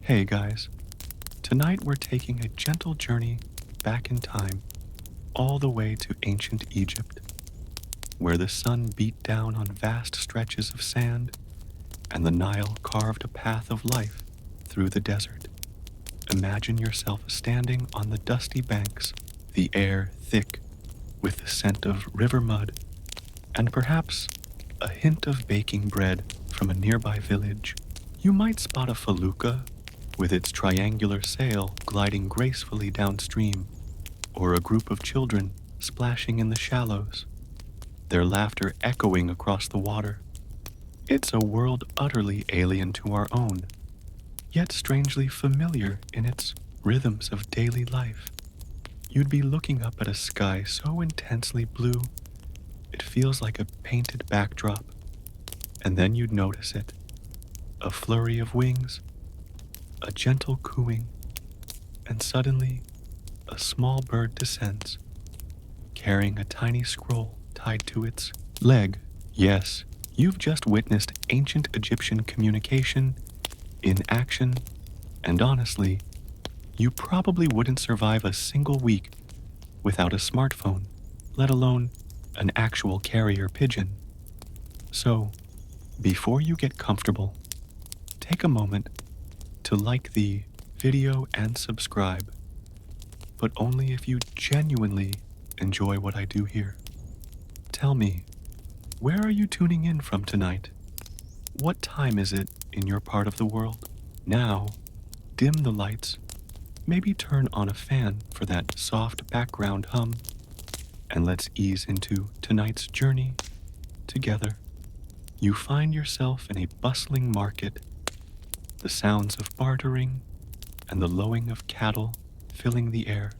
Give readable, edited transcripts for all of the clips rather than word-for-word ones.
Hey guys, tonight we're taking a gentle journey back in time, all the way to ancient Egypt, where the sun beat down on vast stretches of sand and the Nile carved a path of life through the desert. Imagine yourself standing on the dusty banks, the air thick with the scent of river mud and perhaps a hint of baking bread from a nearby village. You might spot a felucca with its triangular sail gliding gracefully downstream, or a group of children splashing in the shallows, their laughter echoing across the water. It's a world utterly alien to our own, yet strangely familiar in its rhythms of daily life. You'd be looking up at a sky so intensely blue, it feels like a painted backdrop, and then you'd notice it, a flurry of wings, a gentle cooing, and suddenly a small bird descends, carrying a tiny scroll tied to its leg. Yes, you've just witnessed ancient Egyptian communication in action, and honestly, you probably wouldn't survive a single week without a smartphone, let alone an actual carrier pigeon. So, before you get comfortable, take a moment to like the video and subscribe, but only if you genuinely enjoy what I do here. Tell me, where are you tuning in from tonight? What time is it in your part of the world? Now, dim the lights, maybe turn on a fan for that soft background hum, and let's ease into tonight's journey together. You find yourself in a bustling market, the sounds of bartering and the lowing of cattle filling the air.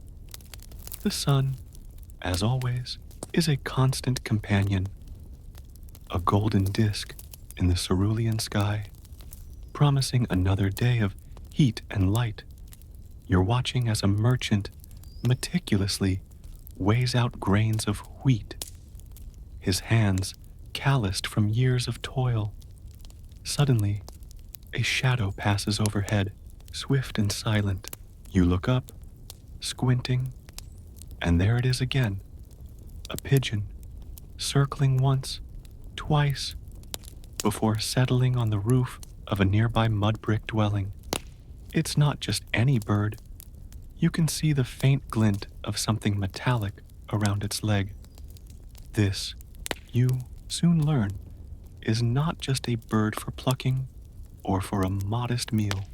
The sun, as always, is a constant companion, a golden disk in the cerulean sky, promising another day of heat and light. You're watching as a merchant meticulously weighs out grains of wheat, his hands calloused from years of toil. Suddenly, a shadow passes overhead, swift and silent. You look up, squinting, and there it is again, a pigeon, circling once, twice, before settling on the roof of a nearby mud brick dwelling. It's not just any bird. You can see the faint glint of something metallic around its leg. This, you soon learn, is not just a bird for plucking or for a modest meal.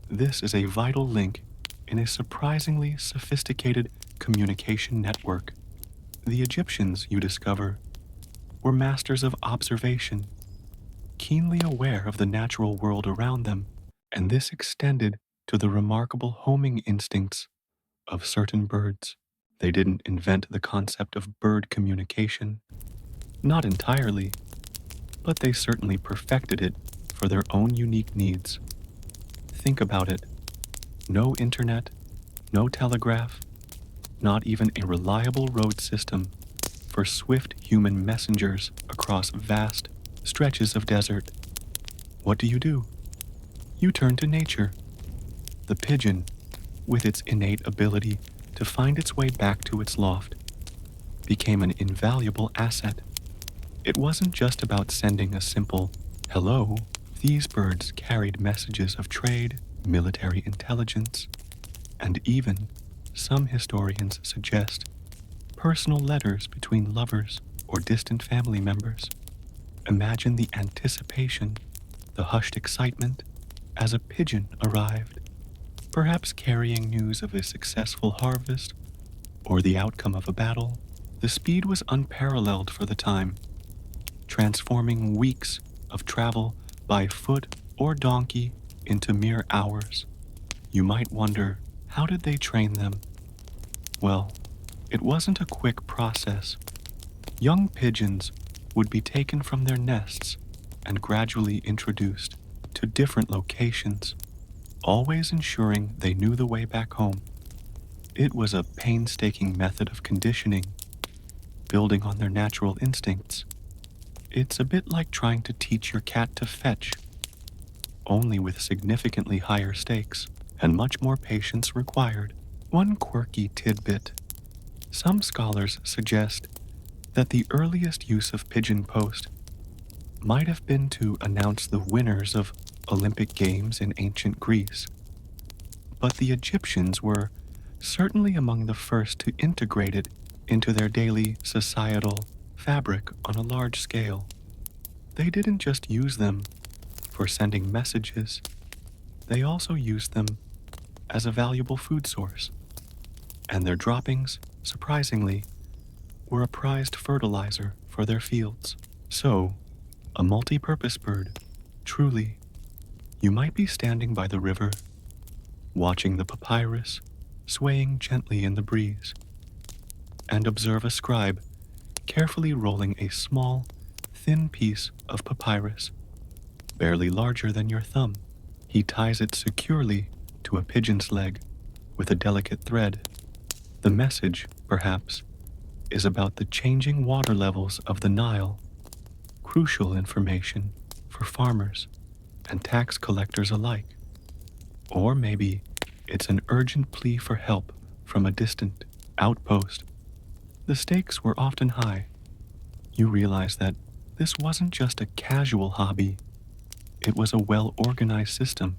This is a vital link in a surprisingly sophisticated communication network. The Egyptians, you discover, were masters of observation, keenly aware of the natural world around them, and this extended to the remarkable homing instincts of certain birds. They didn't invent the concept of bird communication, not entirely, but they certainly perfected it for their own unique needs. Think about it. No internet, no telegraph, not even a reliable road system for swift human messengers across vast stretches of desert. What do? You turn to nature. The pigeon, with its innate ability to find its way back to its loft, became an invaluable asset. It wasn't just about sending a simple hello. These birds carried messages of trade, military intelligence, and even, some historians suggest, personal letters between lovers or distant family members. Imagine the anticipation, the hushed excitement, as a pigeon arrived, perhaps carrying news of a successful harvest or the outcome of a battle. The speed was unparalleled for the time, transforming weeks of travel by foot or donkey into mere hours. You might wonder, how did they train them? Well, it wasn't a quick process. Young pigeons would be taken from their nests and gradually introduced to different locations, always ensuring they knew the way back home. It was a painstaking method of conditioning, building on their natural instincts. It's a bit like trying to teach your cat to fetch. only with significantly higher stakes and much more patience required. One quirky tidbit: some scholars suggest that the earliest use of pigeon post might have been to announce the winners of Olympic Games in ancient Greece, but the Egyptians were certainly among the first to integrate it into their daily societal fabric on a large scale. They didn't just use them for sending messages, they also used them as a valuable food source, and their droppings, surprisingly, were a prized fertilizer for their fields. So, a multi-purpose bird, truly. You might be standing by the river, watching the papyrus swaying gently in the breeze, and observe a scribe carefully rolling a small, thin piece of papyrus, barely larger than your thumb. He ties it securely to a pigeon's leg with a delicate thread. The message, perhaps, is about the changing water levels of the Nile, crucial information for farmers and tax collectors alike. Or maybe it's an urgent plea for help from a distant outpost. The stakes were often high. You realize that this wasn't just a casual hobby, it was a well-organized system,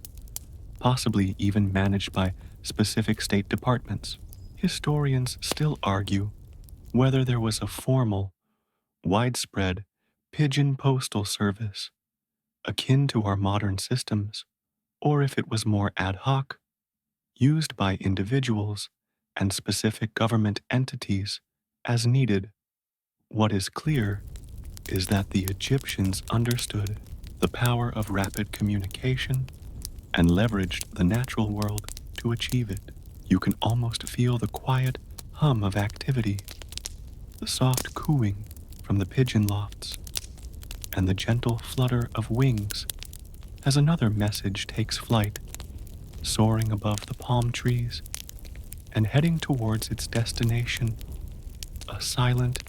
possibly even managed by specific state departments. Historians still argue whether there was a formal, widespread pigeon postal service akin to our modern systems, or if it was more ad hoc, used by individuals and specific government entities as needed. What is clear is that the Egyptians understood the power of rapid communication and leveraged the natural world to achieve it. You can almost feel the quiet hum of activity, the soft cooing from the pigeon lofts, and the gentle flutter of wings as another message takes flight, soaring above the palm trees and heading towards its destination, a silent,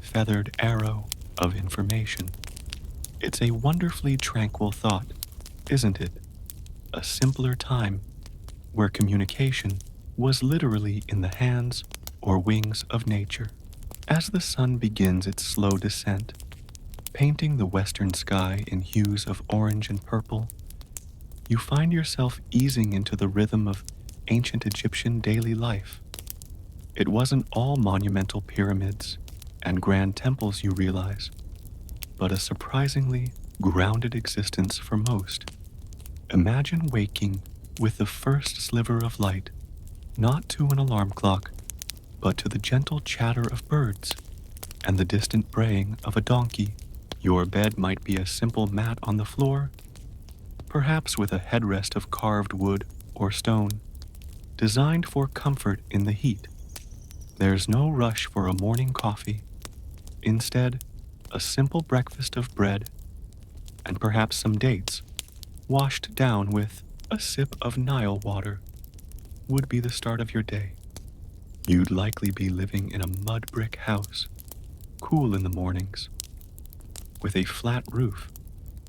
feathered arrow of information. It's a wonderfully tranquil thought, isn't it? A simpler time where communication was literally in the hands or wings of nature. As the sun begins its slow descent, painting the western sky in hues of orange and purple, you find yourself easing into the rhythm of ancient Egyptian daily life. It wasn't all monumental pyramids and grand temples, you realize, but a surprisingly grounded existence for most. Imagine waking with the first sliver of light, not to an alarm clock, but to the gentle chatter of birds and the distant braying of a donkey. Your bed might be a simple mat on the floor, perhaps with a headrest of carved wood or stone, designed for comfort in the heat. There's no rush for a morning coffee. Instead, a simple breakfast of bread and perhaps some dates, washed down with a sip of Nile water, would be the start of your day. You'd likely be living in a mud brick house, cool in the mornings, with a flat roof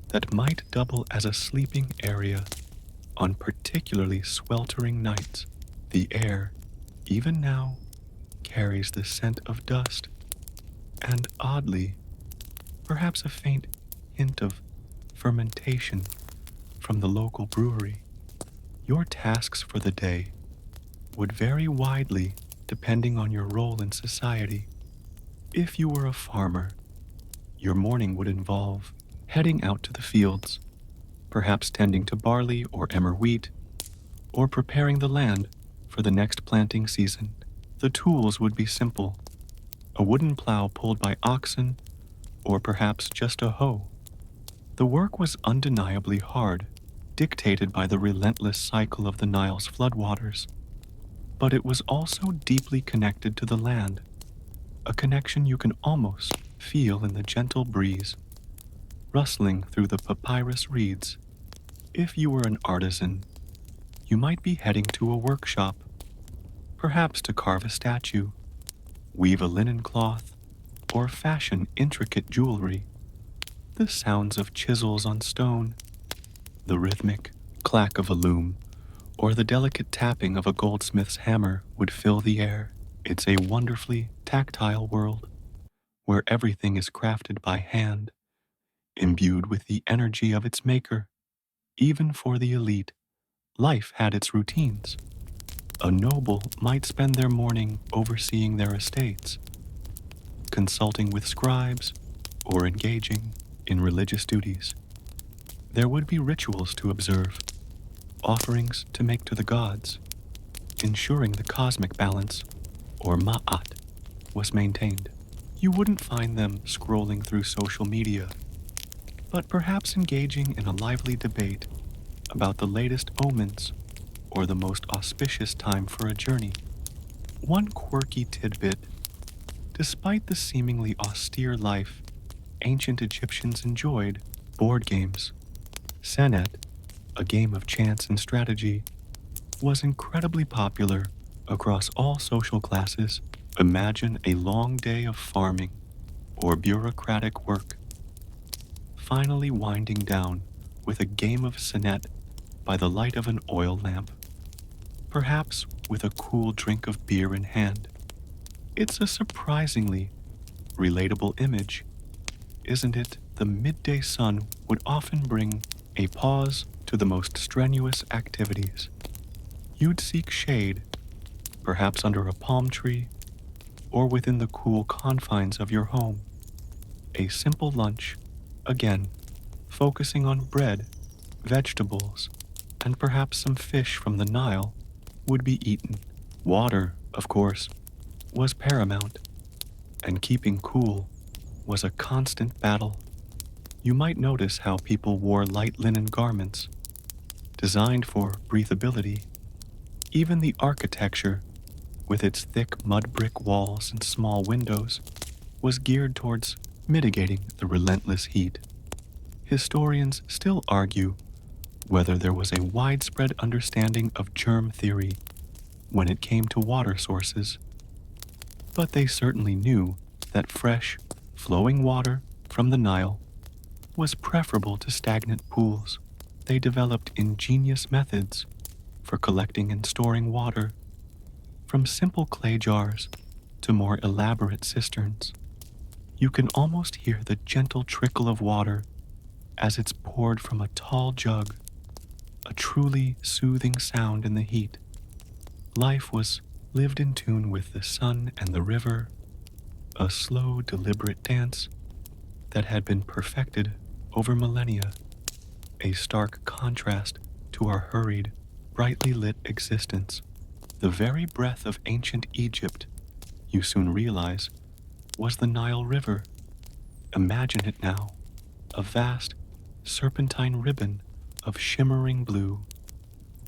that might double as a sleeping area on particularly sweltering nights. The air, even now, carries the scent of dust and, oddly, perhaps a faint hint of fermentation from the local brewery. Your tasks for the day would vary widely depending on your role in society. If you were a farmer, your morning would involve heading out to the fields, perhaps tending to barley or emmer wheat, or preparing the land for the next planting season. The tools would be simple: a wooden plow pulled by oxen, or perhaps just a hoe. The work was undeniably hard, dictated by the relentless cycle of the Nile's floodwaters, but it was also deeply connected to the land, a connection you can almost feel in the gentle breeze rustling through the papyrus reeds. If you were an artisan, you might be heading to a workshop, perhaps to carve a statue, weave a linen cloth, or fashion intricate jewelry. The sounds of chisels on stone, The rhythmic clack of a loom or the delicate tapping of a goldsmith's hammer would fill the air. It's a wonderfully tactile world where everything is crafted by hand, imbued with the energy of its maker. Even for the elite, life had its routines. A noble might spend their morning overseeing their estates, consulting with scribes, or engaging in religious duties. There would be rituals to observe, offerings to make to the gods, ensuring the cosmic balance, or ma'at, was maintained. You wouldn't find them scrolling through social media, but perhaps engaging in a lively debate about the latest omens or the most auspicious time for a journey. One quirky tidbit: despite the seemingly austere life, ancient Egyptians enjoyed board games. Senet, a game of chance and strategy, was incredibly popular across all social classes. Imagine a long day of farming or bureaucratic work, finally winding down with a game of Senet by the light of an oil lamp, perhaps with a cool drink of beer in hand. It's a surprisingly relatable image, isn't it? The midday sun would often bring a pause to the most strenuous activities. You'd seek shade, perhaps under a palm tree or within the cool confines of your home. A simple lunch, again, focusing on bread, vegetables, and perhaps some fish from the Nile, would be eaten. Water, of course, was paramount, and keeping cool was a constant battle. You might notice how people wore light linen garments, designed for breathability. Even the architecture, with its thick mud brick walls and small windows, was geared towards mitigating the relentless heat. Historians still argue whether there was a widespread understanding of germ theory when it came to water sources, but they certainly knew that fresh, flowing water from the Nile was preferable to stagnant pools. They developed ingenious methods for collecting and storing water, from simple clay jars to more elaborate cisterns. You can almost hear the gentle trickle of water as it's poured from a tall jug, a truly soothing sound in the heat. Life was lived in tune with the sun and the river, a slow, deliberate dance that had been perfected over millennia, a stark contrast to our hurried, brightly lit existence. The very breath of ancient Egypt, you soon realize, was the Nile River. Imagine it now, a vast, serpentine ribbon of shimmering blue,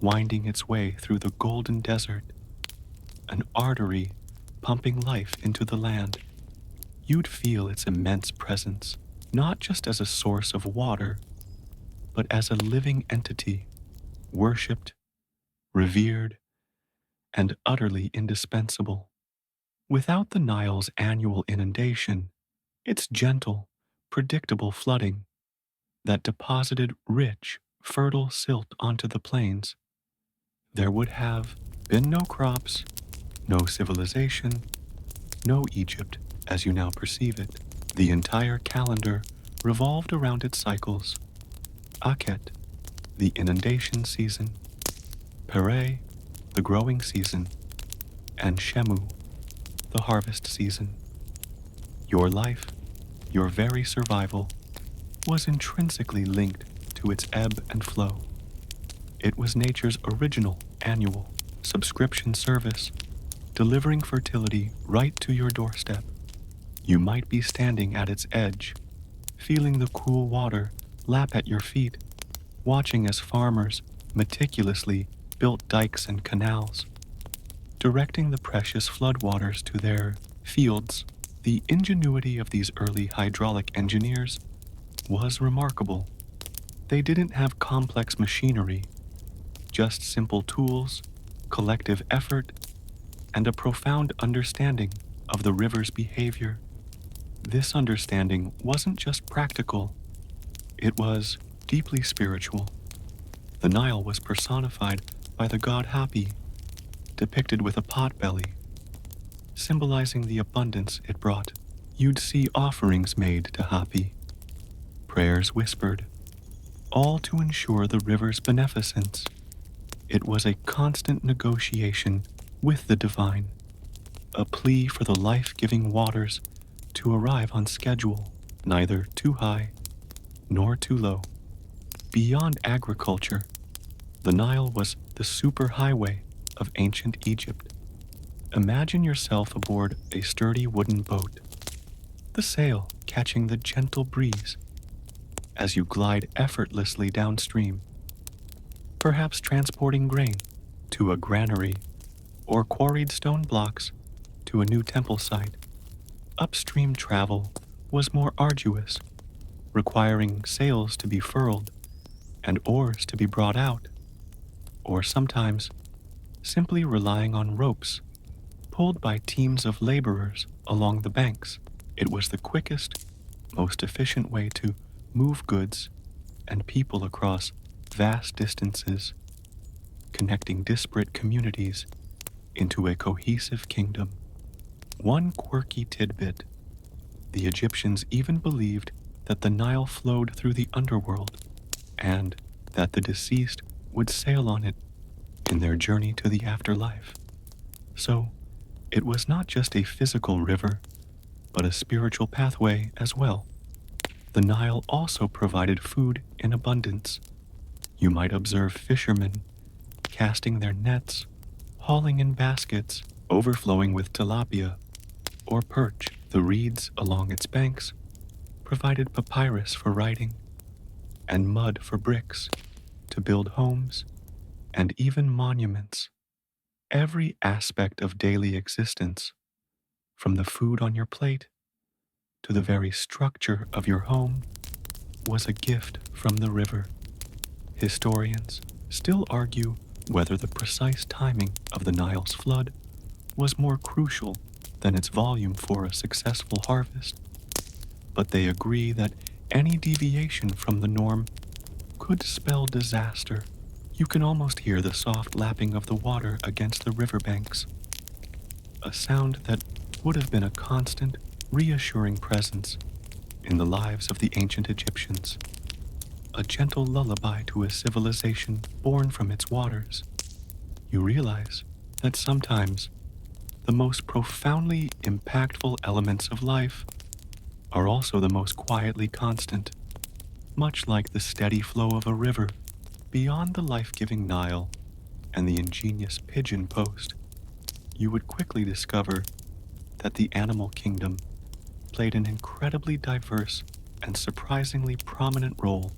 winding its way through the golden desert, an artery pumping life into the land. You'd feel its immense presence, not just as a source of water, but as a living entity, worshipped, revered, and utterly indispensable. Without the Nile's annual inundation, its gentle, predictable flooding that deposited rich, fertile silt onto the plains, there would have been no crops, no civilization, no Egypt as you now perceive it. The entire calendar revolved around its cycles: Akhet, the inundation season; Pere, the growing season; and Shemu, the harvest season. Your life, your very survival, was intrinsically linked to its ebb and flow. It was nature's original annual subscription service, delivering fertility right to your doorstep. You might be standing at its edge, feeling the cool water lap at your feet, watching as farmers meticulously built dikes and canals, directing the precious floodwaters to their fields. The ingenuity of these early hydraulic engineers was remarkable. They didn't have complex machinery, just simple tools, collective effort, and a profound understanding of the river's behavior. This understanding wasn't just practical, it was deeply spiritual. The Nile was personified by the god Hapi, depicted with a pot belly, symbolizing the abundance it brought. You'd see offerings made to Hapi, prayers whispered, all to ensure the river's beneficence. It was a constant negotiation with the divine, a plea for the life-giving waters to arrive on schedule, neither too high nor too low. Beyond agriculture, the Nile was the superhighway of ancient Egypt. Imagine yourself aboard a sturdy wooden boat, the sail catching the gentle breeze as you glide effortlessly downstream, perhaps transporting grain to a granary or quarried stone blocks to a new temple site. Upstream travel was more arduous, requiring sails to be furled and oars to be brought out, or sometimes simply relying on ropes pulled by teams of laborers along the banks. It was the quickest, most efficient way to move goods and people across vast distances, connecting disparate communities into a cohesive kingdom. One quirky tidbit: the Egyptians even believed that the Nile flowed through the underworld and that the deceased would sail on it in their journey to the afterlife. So, it was not just a physical river, but a spiritual pathway as well. The Nile also provided food in abundance. You might observe fishermen casting their nets, hauling in baskets, overflowing with tilapia or perch. The reeds along its banks provided papyrus for writing and mud for bricks to build homes and even monuments. Every aspect of daily existence, from the food on your plate to the very structure of your home, was a gift from the river. Historians still argue whether the precise timing of the Nile's flood was more crucial than its volume for a successful harvest, but they agree that any deviation from the norm could spell disaster. You can almost hear the soft lapping of the water against the riverbanks, a sound that would have been a constant, reassuring presence in the lives of the ancient Egyptians, a gentle lullaby to a civilization born from its waters. You realize that sometimes the most profoundly impactful elements of life are also the most quietly constant, much like the steady flow of a river. Beyond the life-giving Nile and the ingenious pigeon post, you would quickly discover that the animal kingdom played an incredibly diverse and surprisingly prominent role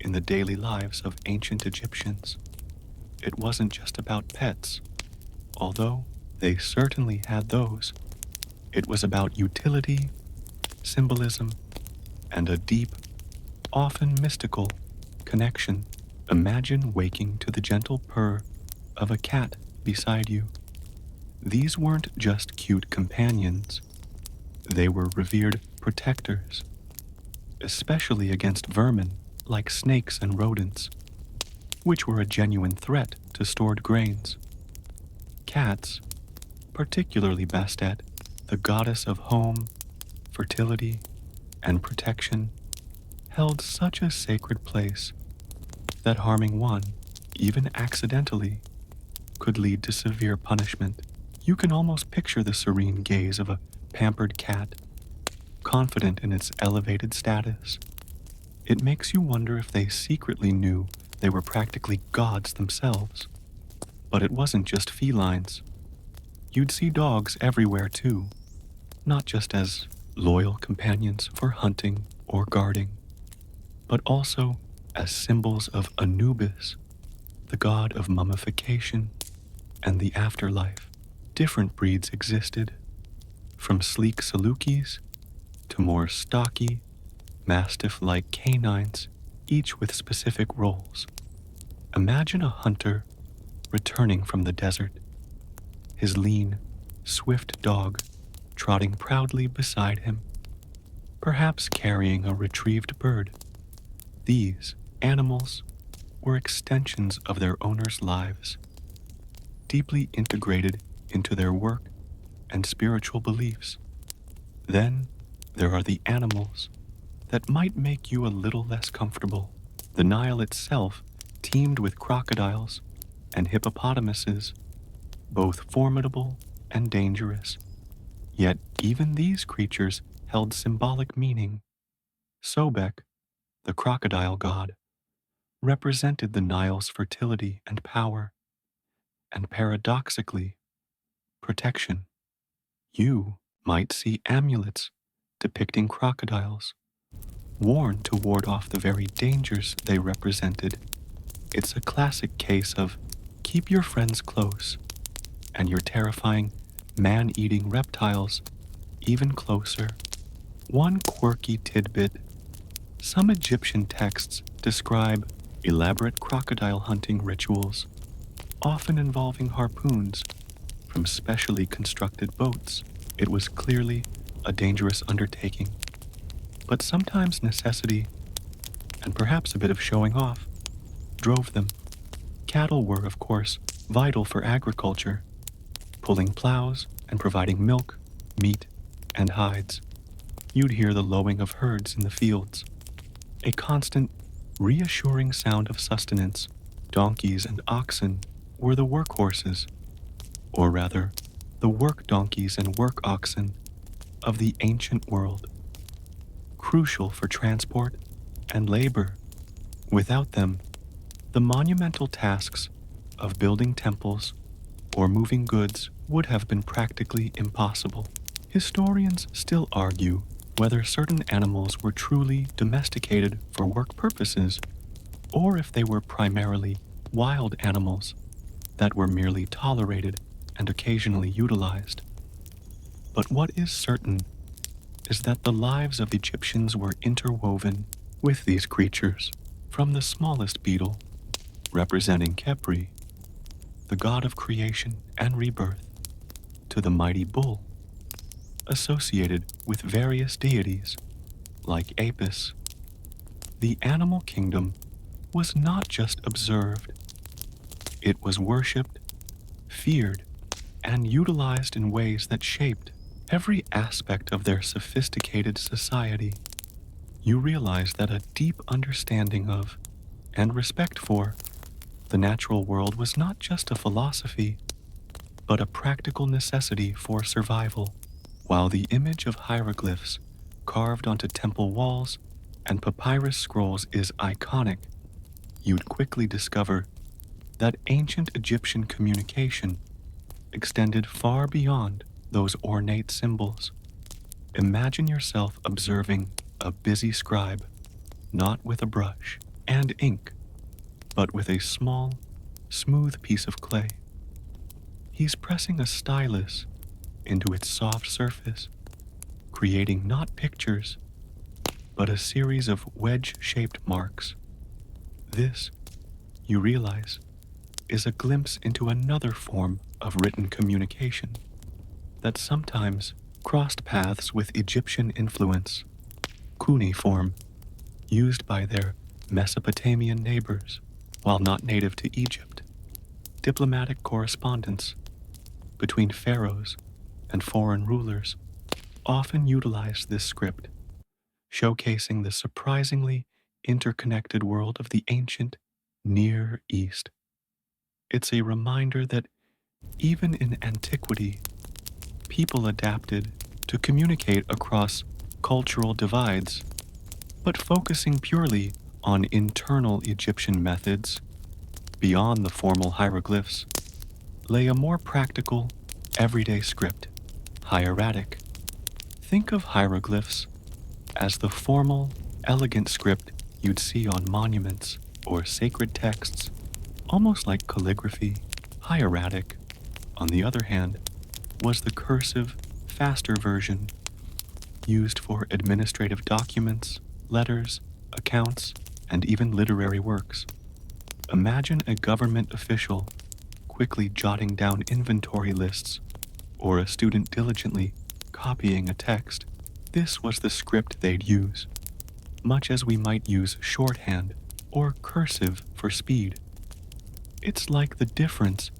in the daily lives of ancient Egyptians. It wasn't just about pets, although they certainly had those. It was about utility, symbolism, and a deep, often mystical, connection. Imagine waking to the gentle purr of a cat beside you. These weren't just cute companions. They were revered protectors, especially against vermin like snakes and rodents, which were a genuine threat to stored grains. Cats, particularly Bastet, the goddess of home, fertility, and protection, held such a sacred place that harming one, even accidentally, could lead to severe punishment. You can almost picture the serene gaze of a pampered cat, confident in its elevated status. It makes you wonder if they secretly knew they were practically gods themselves. But it wasn't just felines. You'd see dogs everywhere too, not just as loyal companions for hunting or guarding, but also as symbols of Anubis, the god of mummification and the afterlife. Different breeds existed, from sleek Salukis to more stocky, mastiff-like canines, each with specific roles. Imagine a hunter returning from the desert, his lean, swift dog trotting proudly beside him, perhaps carrying a retrieved bird. These animals were extensions of their owners' lives, deeply integrated into their work and spiritual beliefs. Then there are the animals that might make you a little less comfortable. The Nile itself teemed with crocodiles and hippopotamuses, both formidable and dangerous. Yet even these creatures held symbolic meaning. Sobek, the crocodile god, represented the Nile's fertility and power, and paradoxically, protection. You might see amulets depicting crocodiles, worn to ward off the very dangers they represented. It's a classic case of keep your friends close and your terrifying man-eating reptiles even closer. One quirky tidbit: some Egyptian texts describe elaborate crocodile hunting rituals, often involving harpoons from specially constructed boats. It was clearly a dangerous undertaking, but sometimes necessity, and perhaps a bit of showing off, drove them. Cattle were, of course, vital for agriculture, pulling plows and providing milk, meat, and hides. You'd hear the lowing of herds in the fields, a constant, reassuring sound of sustenance. Donkeys and oxen were the workhorses, or rather, the work donkeys and work oxen of the ancient world, crucial for transport and labor. Without them, the monumental tasks of building temples or moving goods would have been practically impossible. Historians still argue whether certain animals were truly domesticated for work purposes, or if they were primarily wild animals that were merely tolerated and occasionally utilized. But what is certain is that the lives of Egyptians were interwoven with these creatures, from the smallest beetle, representing Khepri, the god of creation and rebirth, to the mighty bull, associated with various deities like Apis. The animal kingdom was not just observed, it was worshipped, feared, and utilized in ways that shaped every aspect of their sophisticated society. You realize that a deep understanding of and respect for the natural world was not just a philosophy, but a practical necessity for survival. While the image of hieroglyphs carved onto temple walls and papyrus scrolls is iconic, you'd quickly discover that ancient Egyptian communication extended far beyond those ornate symbols. Imagine yourself observing a busy scribe, not with a brush and ink, but with a small, smooth piece of clay. He's pressing a stylus into its soft surface, creating not pictures, but a series of wedge-shaped marks. This, you realize, is a glimpse into another form of written communication that sometimes crossed paths with Egyptian influence: cuneiform, used by their Mesopotamian neighbors. While not native to Egypt, diplomatic correspondence between pharaohs and foreign rulers often utilized this script, showcasing the surprisingly interconnected world of the ancient Near East. It's a reminder that even in antiquity, people adapted to communicate across cultural divides, but focusing purely on internal Egyptian methods. Beyond the formal hieroglyphs lay a more practical, everyday script: hieratic. Think of hieroglyphs as the formal, elegant script you'd see on monuments or sacred texts, almost like calligraphy. Hieratic, on the other hand, was the cursive, faster version used for administrative documents, letters, accounts, and even literary works. Imagine a government official quickly jotting down inventory lists, or a student diligently copying a text. This was the script they'd use, much as we might use shorthand or cursive for speed. It's like the difference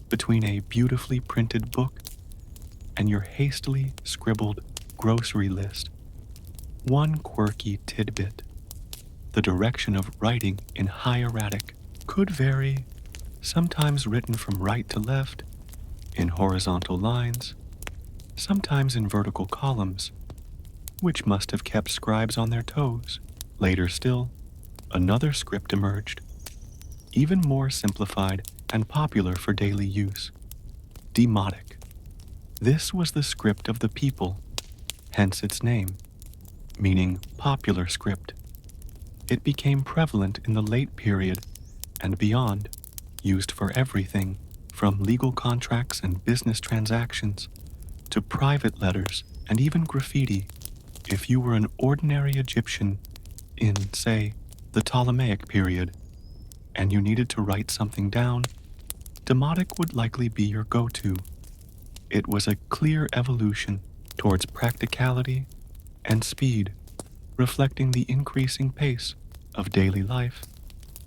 between a beautifully printed book and your hastily scribbled grocery list. One quirky tidbit: the direction of writing in hieratic could vary, sometimes written from right to left, in horizontal lines, sometimes in vertical columns, which must have kept scribes on their toes. Later still, another script emerged, even more simplified and popular for daily use: demotic. This was the script of the people, hence its name, meaning popular script. It became prevalent in the late period and beyond, used for everything from legal contracts and business transactions to private letters and even graffiti. If you were an ordinary Egyptian in, say, the Ptolemaic period, and you needed to write something down, Demotic would likely be your go-to. It was a clear evolution towards practicality and speed, reflecting the increasing pace of daily life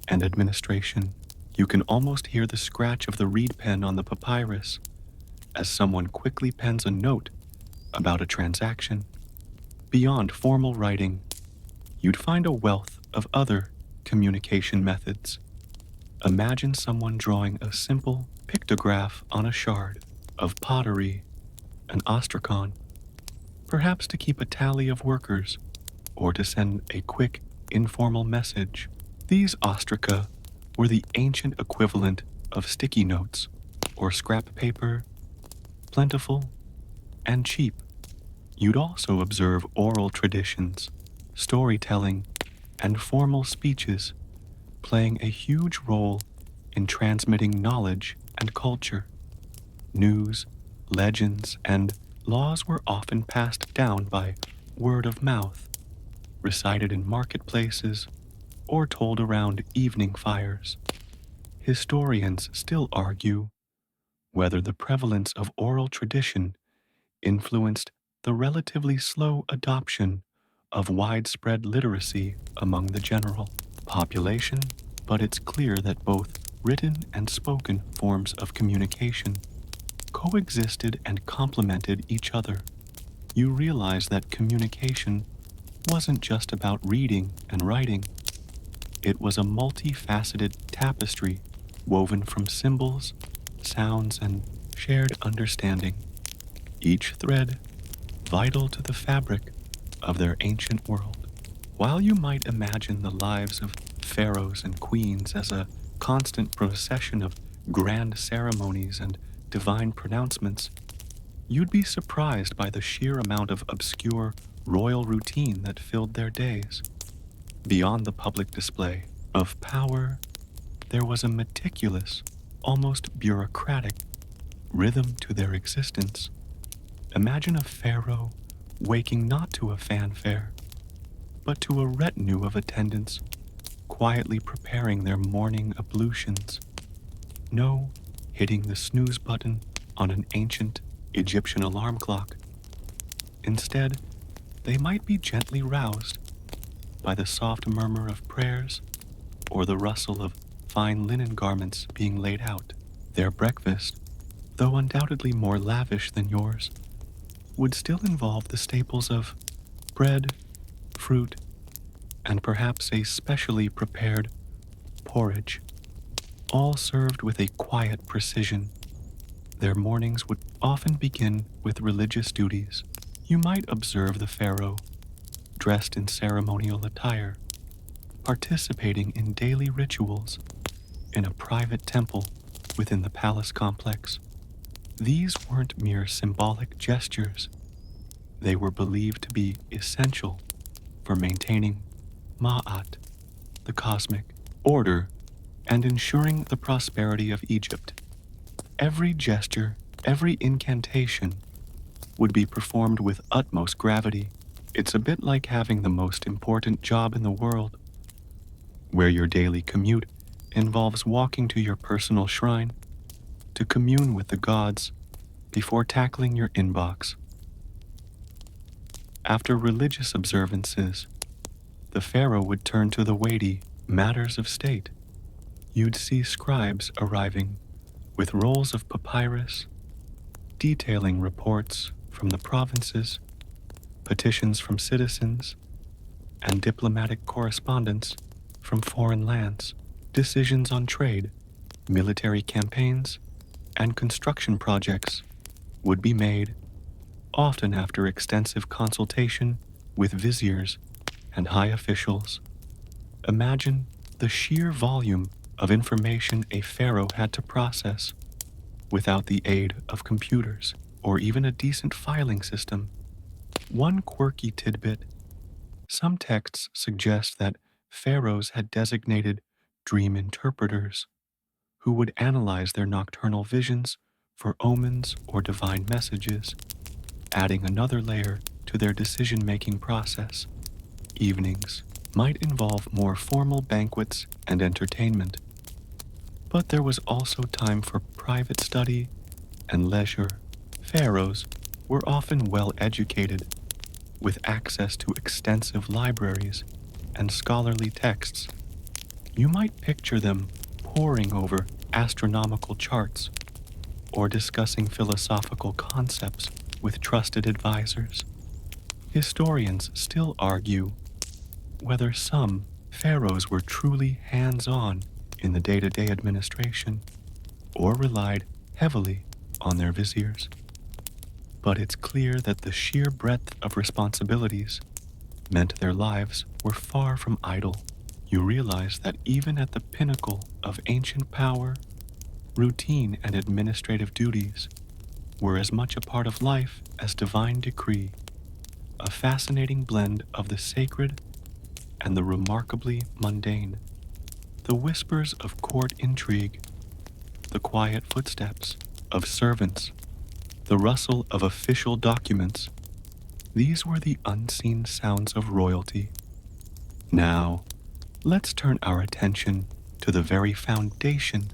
and administration. You can almost hear the scratch of the reed pen on the papyrus as someone quickly pens a note about a transaction. Beyond formal writing, you'd find a wealth of other communication methods. Imagine someone drawing a simple pictograph on a shard of pottery, an ostrakhan, perhaps to keep a tally of workers or to send a quick, informal message. These ostraca were the ancient equivalent of sticky notes or scrap paper, plentiful and cheap. You'd also observe oral traditions, storytelling, and formal speeches playing a huge role in transmitting knowledge and culture. News, legends, and laws were often passed down by word of mouth, recited in marketplaces, or told around evening fires. Historians still argue whether the prevalence of oral tradition influenced the relatively slow adoption of widespread literacy among the general population, but it's clear that both written and spoken forms of communication coexisted and complemented each other. You realize that communication wasn't just about reading and writing, it was a multifaceted tapestry woven from symbols, sounds, and shared understanding, each thread vital to the fabric of their ancient world. While you might imagine the lives of pharaohs and queens as a constant procession of grand ceremonies and divine pronouncements, you'd be surprised by the sheer amount of obscure royal routine that filled their days. Beyond the public display of power, there was a meticulous, almost bureaucratic rhythm to their existence. Imagine a pharaoh waking not to a fanfare, but to a retinue of attendants quietly preparing their morning ablutions. No hitting the snooze button on an ancient Egyptian alarm clock. Instead, they might be gently roused by the soft murmur of prayers or the rustle of fine linen garments being laid out. Their breakfast, though undoubtedly more lavish than yours, would still involve the staples of bread, fruit, and perhaps a specially prepared porridge, all served with a quiet precision. Their mornings would often begin with religious duties. You might observe the pharaoh, dressed in ceremonial attire, participating in daily rituals in a private temple within the palace complex. These weren't mere symbolic gestures. They were believed to be essential for maintaining Ma'at, the cosmic order, and ensuring the prosperity of Egypt. Every gesture, every incantation would be performed with utmost gravity. It's a bit like having the most important job in the world, where your daily commute involves walking to your personal shrine to commune with the gods before tackling your inbox. After religious observances, the pharaoh would turn to the weighty matters of state. You'd see scribes arriving with rolls of papyrus detailing reports from the provinces, petitions from citizens, and diplomatic correspondence from foreign lands. Decisions on trade, military campaigns, and construction projects would be made, often after extensive consultation with viziers and high officials. Imagine the sheer volume of information a pharaoh had to process without the aid of computers or even a decent filing system. One quirky tidbit: some texts suggest that pharaohs had designated dream interpreters who would analyze their nocturnal visions for omens or divine messages, adding another layer to their decision making process. Evenings might involve more formal banquets and entertainment, but there was also time for private study and leisure. Pharaohs were often well educated, with access to extensive libraries and scholarly texts. You might picture them poring over astronomical charts or discussing philosophical concepts with trusted advisors. Historians still argue whether some pharaohs were truly hands-on in the day-to-day administration or relied heavily on their viziers. But it's clear that the sheer breadth of responsibilities meant their lives were far from idle. You realize that even at the pinnacle of ancient power, routine and administrative duties were as much a part of life as divine decree, a fascinating blend of the sacred and the remarkably mundane. The whispers of court intrigue, the quiet footsteps of servants, the rustle of official documents, these were the unseen sounds of royalty. Now, let's turn our attention to the very foundation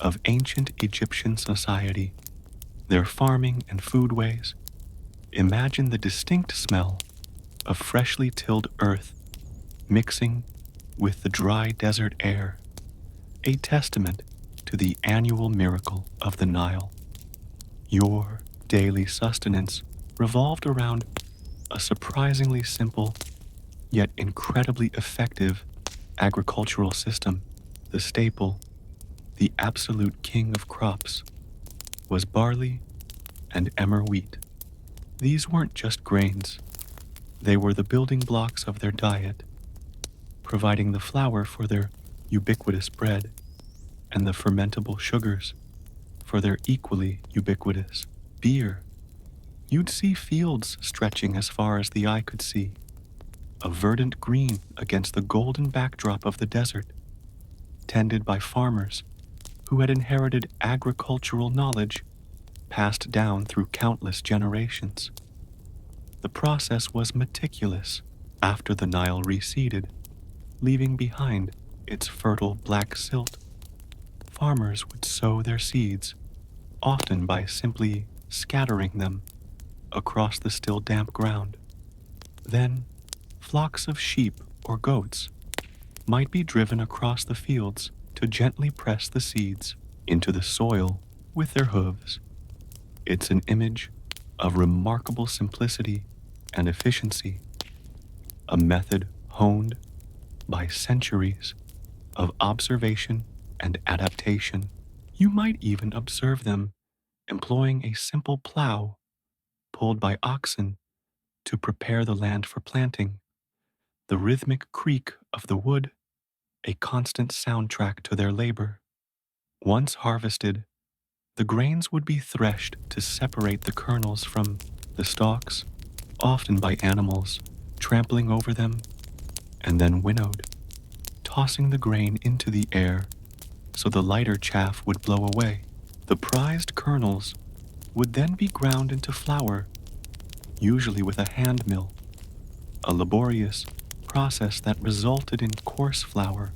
of ancient Egyptian society, their farming and foodways. Imagine the distinct smell of freshly tilled earth mixing with the dry desert air, a testament to the annual miracle of the Nile. Your daily sustenance revolved around a surprisingly simple yet incredibly effective agricultural system. The staple, the absolute king of crops, was barley and emmer wheat. These weren't just grains, they were the building blocks of their diet, providing the flour for their ubiquitous bread and the fermentable sugars for their equally ubiquitous beer. You'd see fields stretching as far as the eye could see, a verdant green against the golden backdrop of the desert, tended by farmers who had inherited agricultural knowledge passed down through countless generations. The process was meticulous. After the Nile receded, leaving behind its fertile black silt, farmers would sow their seeds, often by simply scattering them across the still damp ground. Then, flocks of sheep or goats might be driven across the fields to gently press the seeds into the soil with their hooves. It's an image of remarkable simplicity and efficiency, a method honed by centuries of observation and adaptation. You might even observe them employing a simple plow pulled by oxen to prepare the land for planting, the rhythmic creak of the wood a constant soundtrack to their labor. Once harvested, the grains would be threshed to separate the kernels from the stalks, often by animals trampling over them, and then winnowed, tossing the grain into the air so the lighter chaff would blow away. The prized kernels would then be ground into flour, usually with a hand mill, a laborious process that resulted in coarse flour,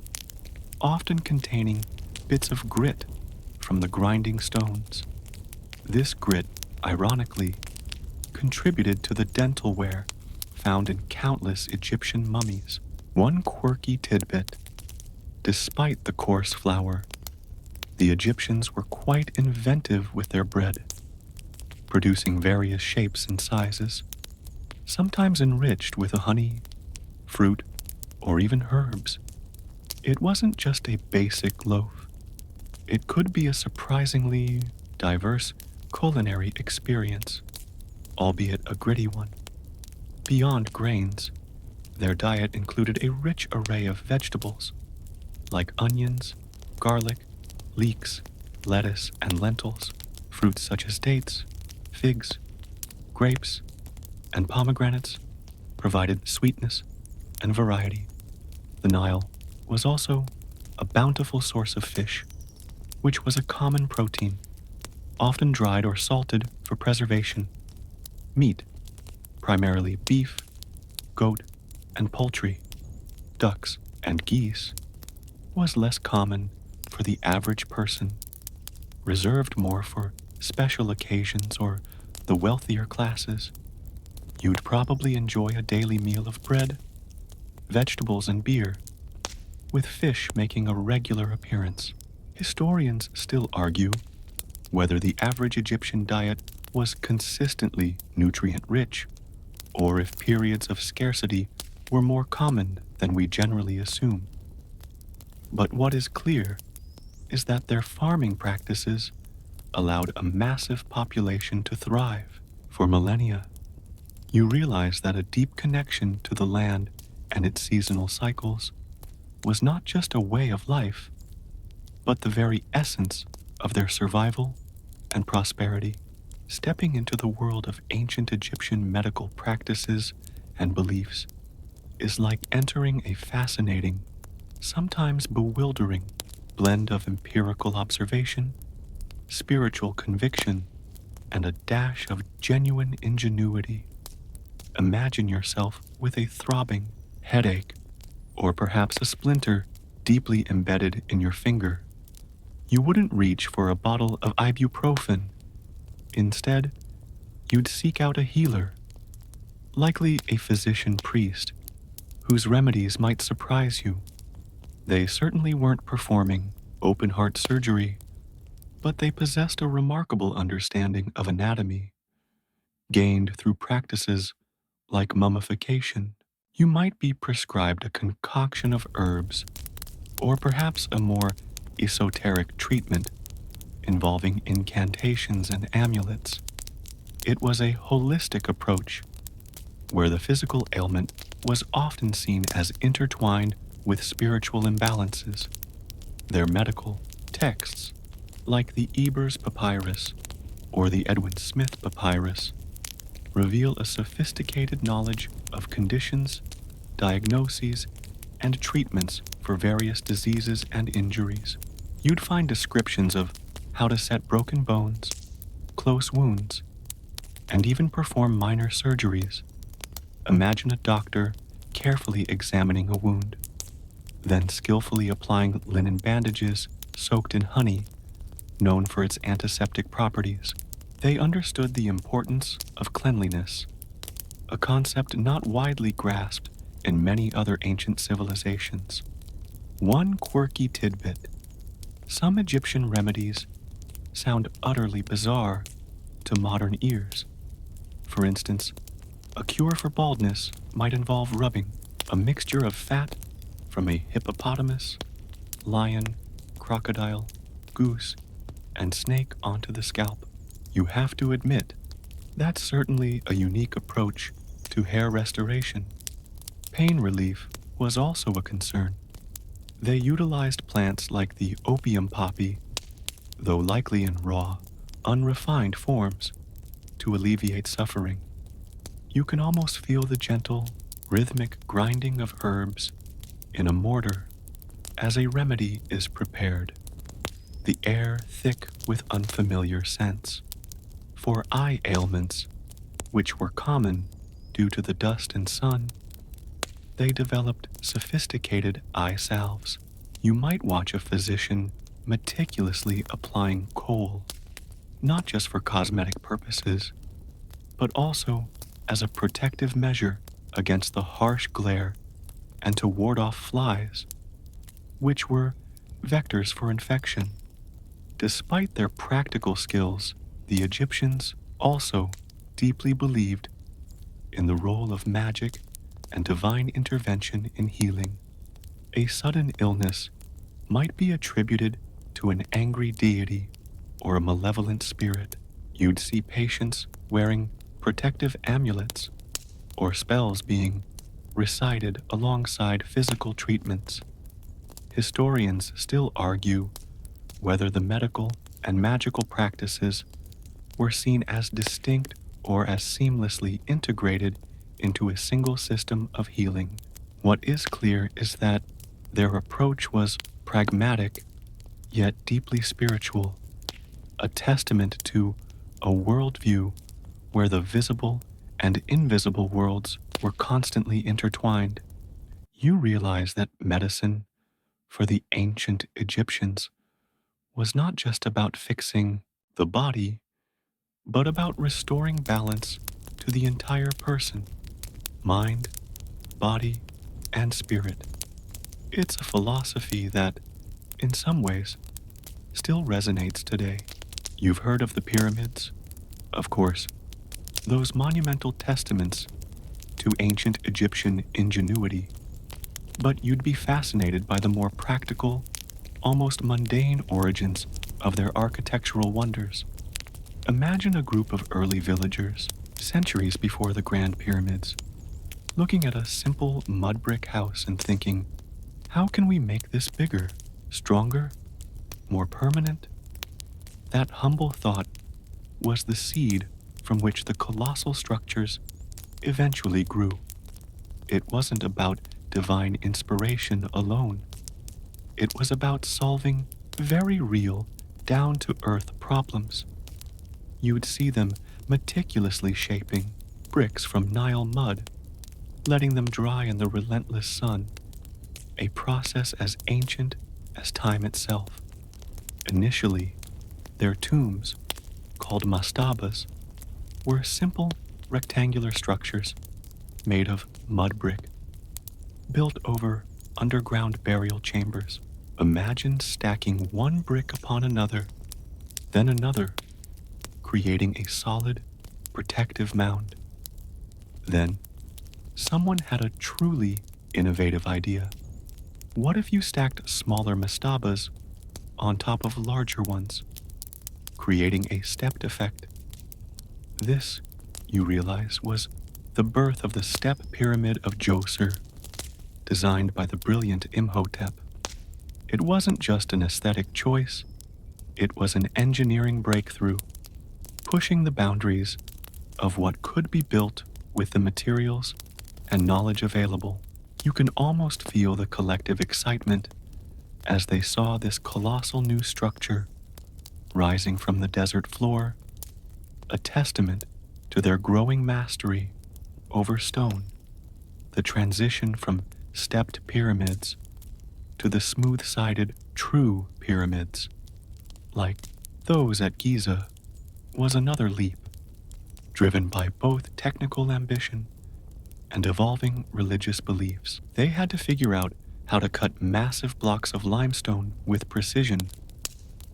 often containing bits of grit from the grinding stones. This grit, ironically, contributed to the dental ware found in countless Egyptian mummies. One quirky tidbit: Despite the coarse flour, the Egyptians were quite inventive with their bread, producing various shapes and sizes, sometimes enriched with honey, fruit, or even herbs. It wasn't just a basic loaf. It could be a surprisingly diverse culinary experience, albeit a gritty one. Beyond grains, their diet included a rich array of vegetables, like onions, garlic, leeks, lettuce, and lentils. Fruits such as dates, figs, grapes, and pomegranates provided sweetness and variety. The Nile was also a bountiful source of fish, which was a common protein, often dried or salted for preservation. Meat, primarily beef, goat, and poultry, ducks, and geese, was less common for the average person, reserved more for special occasions or the wealthier classes. You'd probably enjoy a daily meal of bread, vegetables, and beer, with fish making a regular appearance. Historians still argue whether the average Egyptian diet was consistently nutrient rich, or if periods of scarcity were more common than we generally assume. But what is clear is that their farming practices allowed a massive population to thrive for millennia. You realize that a deep connection to the land and its seasonal cycles was not just a way of life, but the very essence of their survival and prosperity. Stepping into the world of ancient Egyptian medical practices and beliefs is like entering a fascinating, sometimes bewildering, blend of empirical observation, spiritual conviction, and a dash of genuine ingenuity. Imagine yourself with a throbbing headache, or perhaps a splinter deeply embedded in your finger. You wouldn't reach for a bottle of ibuprofen. Instead, you'd seek out a healer, likely a physician priest, whose remedies might surprise you. They certainly weren't performing open heart surgery, but they possessed a remarkable understanding of anatomy, gained through practices like mummification. You might be prescribed a concoction of herbs, or perhaps a more esoteric treatment involving incantations and amulets. It was a holistic approach, where the physical ailment was often seen as intertwined with spiritual imbalances. Their medical texts, like the Ebers Papyrus or the Edwin Smith Papyrus, reveal a sophisticated knowledge of conditions, diagnoses, and treatments for various diseases and injuries. You'd find descriptions of how to set broken bones, close wounds, and even perform minor surgeries. Imagine a doctor carefully examining a wound, then skillfully applying linen bandages soaked in honey, known for its antiseptic properties. They understood the importance of cleanliness, a concept not widely grasped in many other ancient civilizations. One quirky tidbit: some Egyptian remedies sound utterly bizarre to modern ears. For instance, a cure for baldness might involve rubbing a mixture of fat from a hippopotamus, lion, crocodile, goose, and snake onto the scalp. You have to admit, that's certainly a unique approach to hair restoration. Pain relief was also a concern. They utilized plants like the opium poppy, though likely in raw, unrefined forms, to alleviate suffering. You can almost feel the gentle, rhythmic grinding of herbs in a mortar as a remedy is prepared, the air thick with unfamiliar scents. For eye ailments, which were common due to the dust and sun, they developed sophisticated eye salves. You might watch a physician meticulously applying kohl, not just for cosmetic purposes, but also as a protective measure against the harsh glare and to ward off flies. which were vectors for infection. Despite their practical skills, the Egyptians also deeply believed in the role of magic and divine intervention in healing. A sudden illness might be attributed to an angry deity or a malevolent spirit. You'd see patients wearing protective amulets or spells being recited alongside physical treatments. Historians still argue whether the medical and magical practices were seen as distinct or as seamlessly integrated into a single system of healing. What is clear is that their approach was pragmatic yet deeply spiritual, a testament to a worldview where the visible and invisible worlds were constantly intertwined. You realize that medicine for the ancient Egyptians was not just about fixing the body, but about restoring balance to the entire person, mind, body, and spirit. It's a philosophy that, in some ways, still resonates today. You've heard of the pyramids, of course, those monumental testaments to ancient Egyptian ingenuity. But you'd be fascinated by the more practical, almost mundane origins of their architectural wonders. Imagine a group of early villagers, centuries before the Grand Pyramids, looking at a simple mud brick house and thinking, how can we make this bigger, stronger, more permanent? That humble thought was the seed from which the colossal structures eventually grew. It wasn't about divine inspiration alone. It was about solving very real, down-to-earth problems. You would see them meticulously shaping bricks from Nile mud, letting them dry in the relentless sun, a process as ancient as time itself. Initially, their tombs, called mastabas, were simple rectangular structures made of mud brick, built over underground burial chambers. Imagine stacking one brick upon another, then another, creating a solid, protective mound. Then, someone had a truly innovative idea. What if you stacked smaller mastabas on top of larger ones, creating a stepped effect? This, you realize, was the birth of the step pyramid of Djoser, designed by the brilliant Imhotep. It wasn't just an aesthetic choice, it was an engineering breakthrough, pushing the boundaries of what could be built with the materials and knowledge available. You can almost feel the collective excitement as they saw this colossal new structure rising from the desert floor, a testament to their growing mastery over stone. The transition from stepped pyramids to the smooth-sided true pyramids, like those at Giza, was another leap, driven by both technical ambition and evolving religious beliefs. They had to figure out how to cut massive blocks of limestone with precision,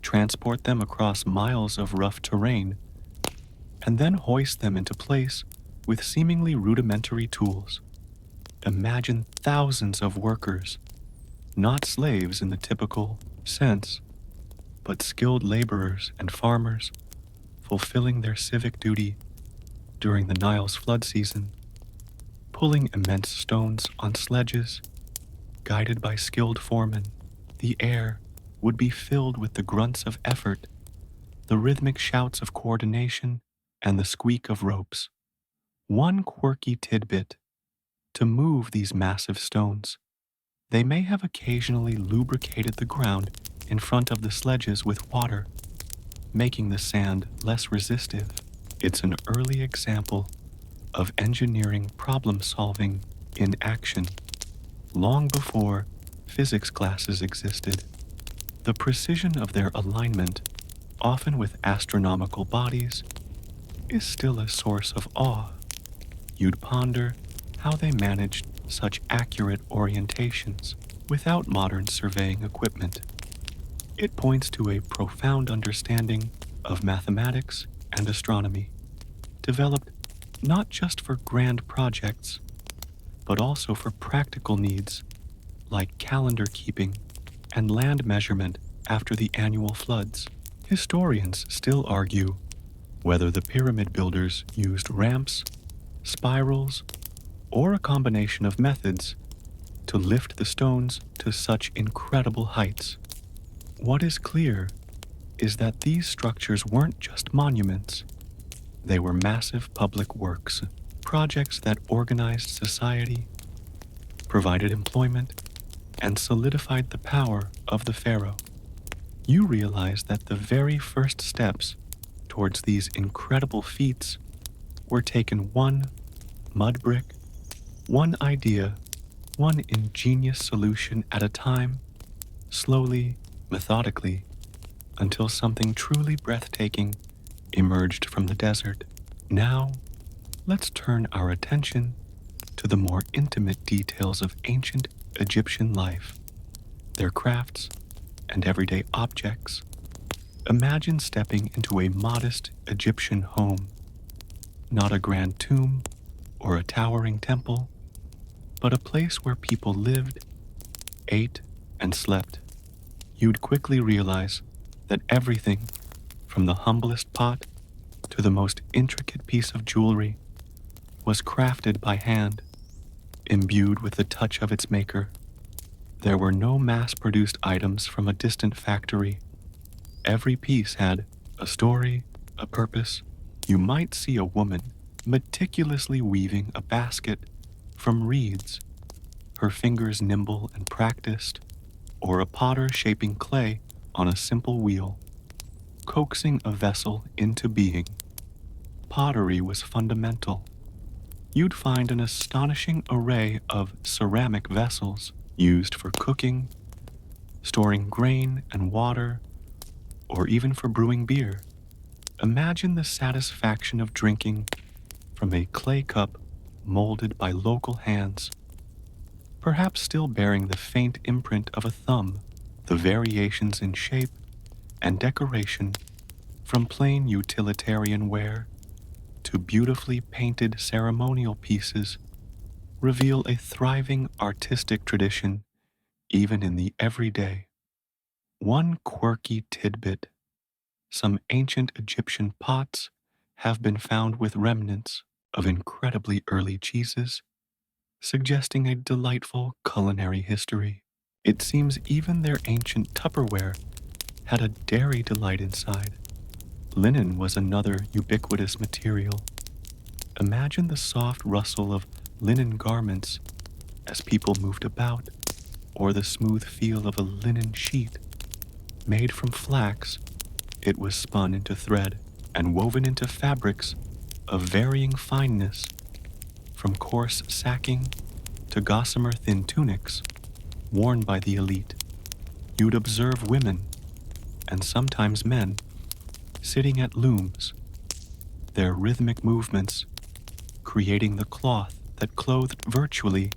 transport them across miles of rough terrain, and then hoist them into place with seemingly rudimentary tools. Imagine thousands of workers, not slaves in the typical sense, but skilled laborers and farmers, fulfilling their civic duty during the Nile's flood season, pulling immense stones on sledges, guided by skilled foremen. The air would be filled with the grunts of effort, the rhythmic shouts of coordination, and the squeak of ropes. One quirky tidbit: to move these massive stones, they may have occasionally lubricated the ground in front of the sledges with water, making the sand less resistive. It's an early example of engineering problem solving in action, long before physics classes existed. The precision of their alignment, often with astronomical bodies, is still a source of awe. You'd ponder how they managed such accurate orientations, without modern surveying equipment. It points to a profound understanding of mathematics and astronomy, developed not just for grand projects, but also for practical needs like calendar keeping and land measurement after the annual floods. Historians still argue whether the pyramid builders used ramps, spirals, or a combination of methods to lift the stones to such incredible heights. What is clear is that these structures weren't just monuments, they were massive public works, projects that organized society, provided employment, and solidified the power of the pharaoh. You realize that the very first steps towards these incredible feats were taken one mud brick, one idea, one ingenious solution at a time, slowly, methodically, until something truly breathtaking emerged from the desert. Now, let's turn our attention to the more intimate details of ancient Egyptian life, their crafts, and everyday objects. Imagine stepping into a modest Egyptian home, not a grand tomb or a towering temple, but a place where people lived, ate, and slept. You'd quickly realize that everything, from the humblest pot to the most intricate piece of jewelry, was crafted by hand, imbued with the touch of its maker. There were no mass-produced items from a distant factory. Every piece had a story, a purpose. You might see a woman meticulously weaving a basket from reeds, her fingers nimble and practiced, or a potter shaping clay on a simple wheel, coaxing a vessel into being. Pottery was fundamental. You'd find an astonishing array of ceramic vessels used for cooking, storing grain and water, or even for brewing beer. Imagine the satisfaction of drinking from a clay cup molded by local hands, perhaps still bearing the faint imprint of a thumb. The variations in shape and decoration, from plain utilitarian ware to beautifully painted ceremonial pieces, reveal a thriving artistic tradition even in the everyday. One quirky tidbit: some ancient Egyptian pots have been found with remnants of incredibly early cheeses, suggesting a delightful culinary history. It seems even their ancient Tupperware had a dairy delight inside. Linen was another ubiquitous material. Imagine the soft rustle of linen garments as people moved about, or the smooth feel of a linen sheet. Made from flax, it was spun into thread and woven into fabrics of varying fineness, from coarse sacking to gossamer thin tunics worn by the elite. You'd observe women, and sometimes men, sitting at looms, their rhythmic movements creating the cloth that clothed virtually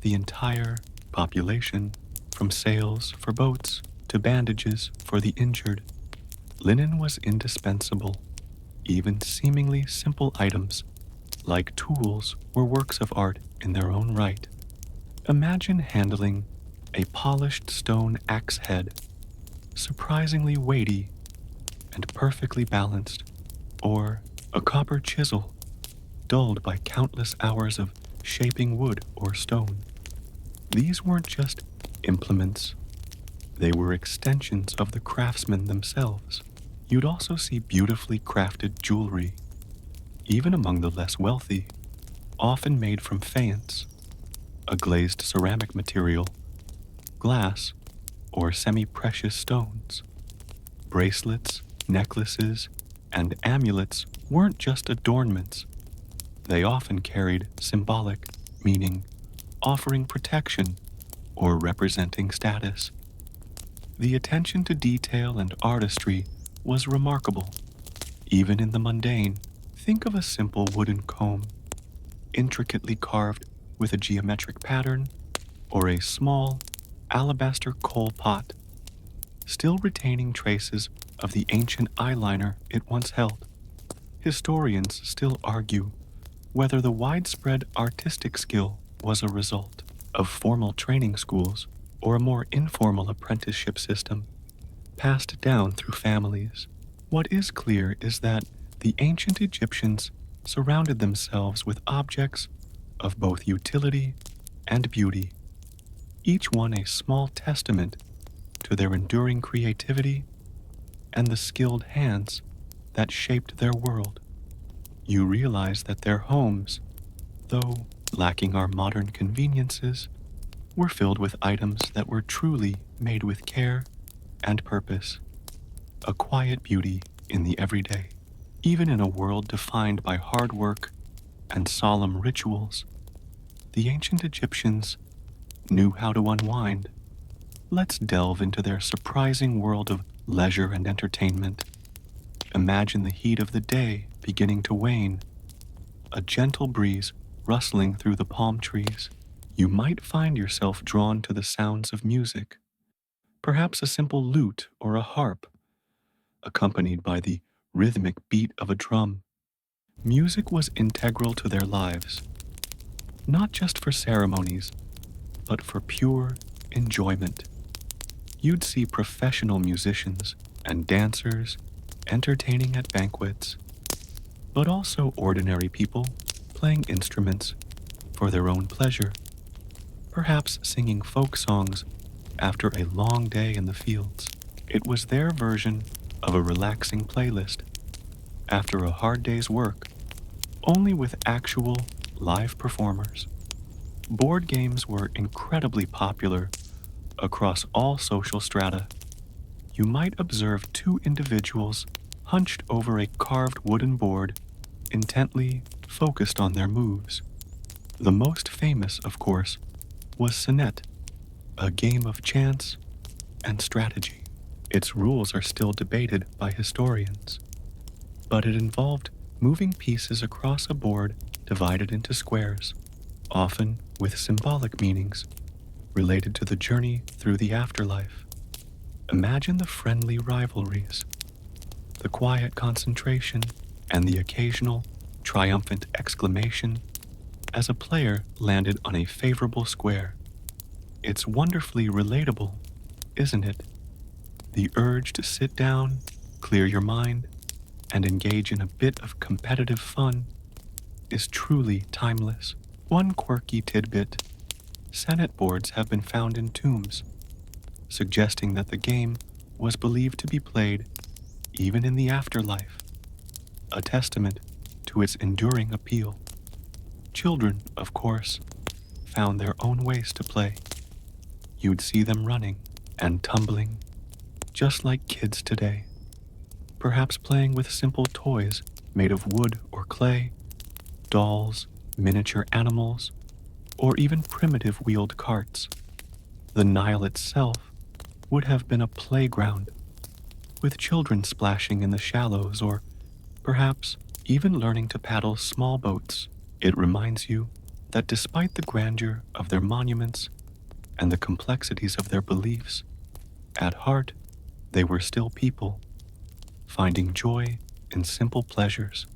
the entire population, from sails for boats to bandages for the injured. Linen was indispensable. Even seemingly simple items, like tools, were works of art in their own right. Imagine handling a polished stone axe head, surprisingly weighty and perfectly balanced, or a copper chisel, dulled by countless hours of shaping wood or stone. These weren't just implements, they were extensions of the craftsmen themselves. You'd also see beautifully crafted jewelry, even among the less wealthy, often made from faience, a glazed ceramic material, glass, or semi-precious stones. Bracelets, necklaces, and amulets weren't just adornments. They often carried symbolic meaning, offering protection or representing status. The attention to detail and artistry was remarkable, even in the mundane. Think of a simple wooden comb, intricately carved with a geometric pattern, or a small, alabaster coal pot, still retaining traces of the ancient eyeliner it once held. Historians still argue whether the widespread artistic skill was a result of formal training schools or a more informal apprenticeship system passed down through families. What is clear is that the ancient Egyptians surrounded themselves with objects of both utility and beauty, each one a small testament to their enduring creativity and the skilled hands that shaped their world. You realize that their homes, though lacking our modern conveniences, were filled with items that were truly made with care and purpose, a quiet beauty in the everyday. Even in a world defined by hard work and solemn rituals, the ancient Egyptians knew how to unwind. Let's delve into their surprising world of leisure and entertainment. Imagine the heat of the day beginning to wane, a gentle breeze rustling through the palm trees. You might find yourself drawn to the sounds of music, perhaps a simple lute or a harp, accompanied by the rhythmic beat of a drum. Music was integral to their lives, not just for ceremonies, but for pure enjoyment. You'd see professional musicians and dancers entertaining at banquets, but also ordinary people playing instruments for their own pleasure, perhaps singing folk songs after a long day in the fields. It was their version of a relaxing playlist after a hard day's work, only with actual live performers. Board games were incredibly popular across all social strata. You might observe two individuals hunched over a carved wooden board, intently focused on their moves. The most famous, of course, was Senet, a game of chance and strategy. Its rules are still debated by historians, but it involved moving pieces across a board divided into squares, often with symbolic meanings related to the journey through the afterlife. Imagine the friendly rivalries, the quiet concentration, and the occasional triumphant exclamation as a player landed on a favorable square. It's wonderfully relatable, isn't it? The urge to sit down, clear your mind, and engage in a bit of competitive fun is truly timeless. One quirky tidbit: Senet boards have been found in tombs, suggesting that the game was believed to be played even in the afterlife, a testament to its enduring appeal. Children, of course, found their own ways to play. You'd see them running and tumbling, just like kids today, perhaps playing with simple toys made of wood or clay, dolls, miniature animals, or even primitive wheeled carts. The Nile itself would have been a playground, with children splashing in the shallows or perhaps even learning to paddle small boats. It reminds you that despite the grandeur of their monuments and the complexities of their beliefs, at heart, they were still people, finding joy in simple pleasures.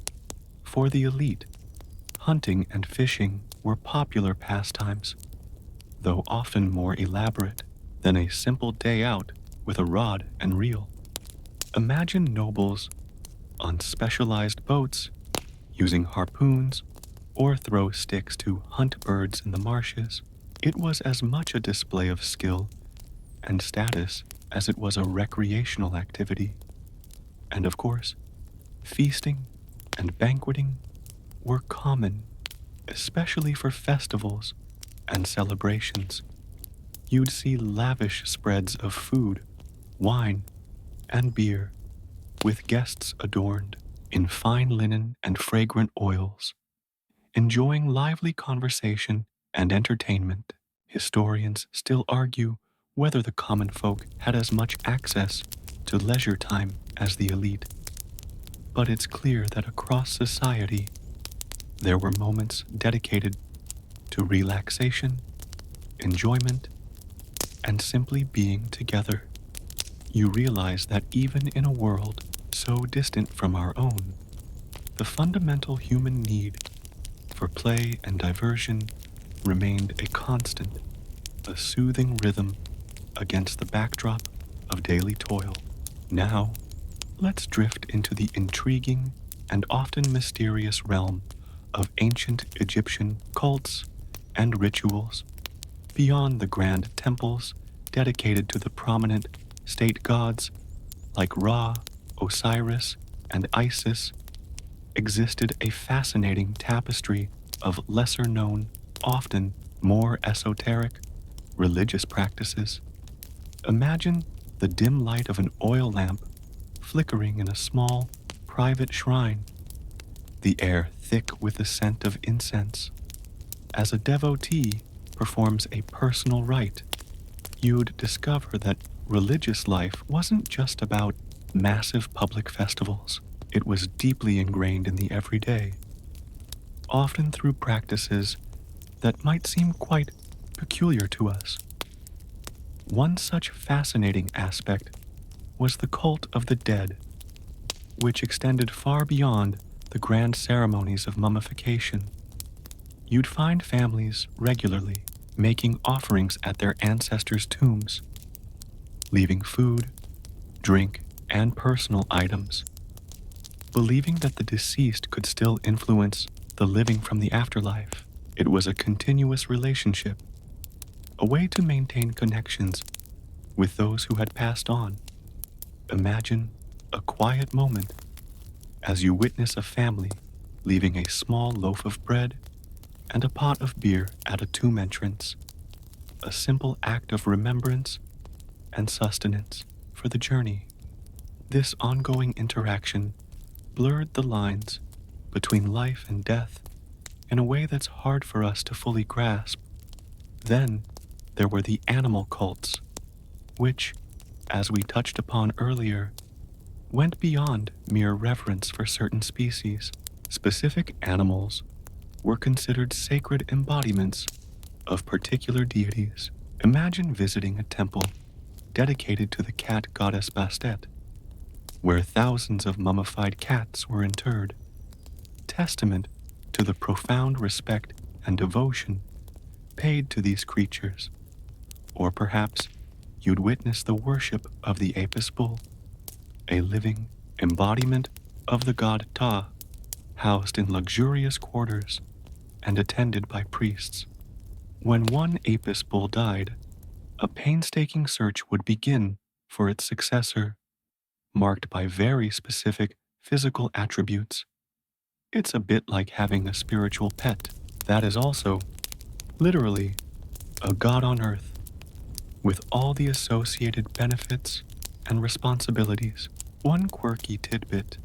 For the elite, hunting and fishing were popular pastimes, though often more elaborate than a simple day out with a rod and reel. Imagine nobles on specialized boats using harpoons or throw sticks to hunt birds in the marshes. It was as much a display of skill and status as it was a recreational activity. And of course, feasting and banqueting were common, especially for festivals and celebrations. You'd see lavish spreads of food, wine, and beer, with guests adorned in fine linen and fragrant oils, enjoying lively conversation and entertainment. Historians still argue whether the common folk had as much access to leisure time as the elite, but it's clear that across society, there were moments dedicated to relaxation, enjoyment, and simply being together. You realize that even in a world so distant from our own, the fundamental human need for play and diversion remained a constant, a soothing rhythm against the backdrop of daily toil. Now, let's drift into the intriguing and often mysterious realm of ancient Egyptian cults and rituals. Beyond the grand temples dedicated to the prominent state gods like Ra, Osiris, and Isis, existed a fascinating tapestry of lesser known, often more esoteric, religious practices. Imagine the dim light of an oil lamp flickering in a small, private shrine, the air thick with the scent of incense. As a devotee performs a personal rite, you'd discover that religious life wasn't just about massive public festivals. It was deeply ingrained in the everyday, often through practices that might seem quite peculiar to us. One such fascinating aspect was the cult of the dead, which extended far beyond the grand ceremonies of mummification. You'd find families regularly making offerings at their ancestors' tombs, leaving food, drink, and personal items, believing that the deceased could still influence the living from the afterlife. It was a continuous relationship, a way to maintain connections with those who had passed on. Imagine a quiet moment as you witness a family leaving a small loaf of bread and a pot of beer at a tomb entrance, a simple act of remembrance and sustenance for the journey. This ongoing interaction blurred the lines between life and death in a way that's hard for us to fully grasp. Then there were the animal cults, which, as we touched upon earlier, went beyond mere reverence for certain species. Specific animals were considered sacred embodiments of particular deities. Imagine visiting a temple dedicated to the cat goddess Bastet, where thousands of mummified cats were interred, testament to the profound respect and devotion paid to these creatures. Or perhaps you'd witness the worship of the Apis bull, a living embodiment of the god Ta, housed in luxurious quarters and attended by priests. When one Apis bull died, a painstaking search would begin for its successor, marked by very specific physical attributes. It's a bit like having a spiritual pet that is also, literally, a god on earth, with all the associated benefits and responsibilities. One quirky tidbit: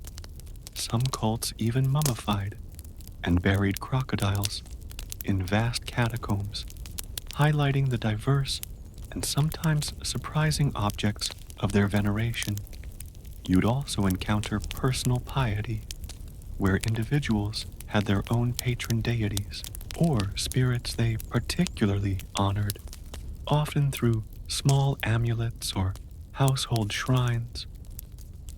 some cults even mummified and buried crocodiles in vast catacombs, highlighting the diverse and sometimes surprising objects of their veneration. You'd also encounter personal piety, where individuals had their own patron deities or spirits they particularly honored, often through small amulets or household shrines.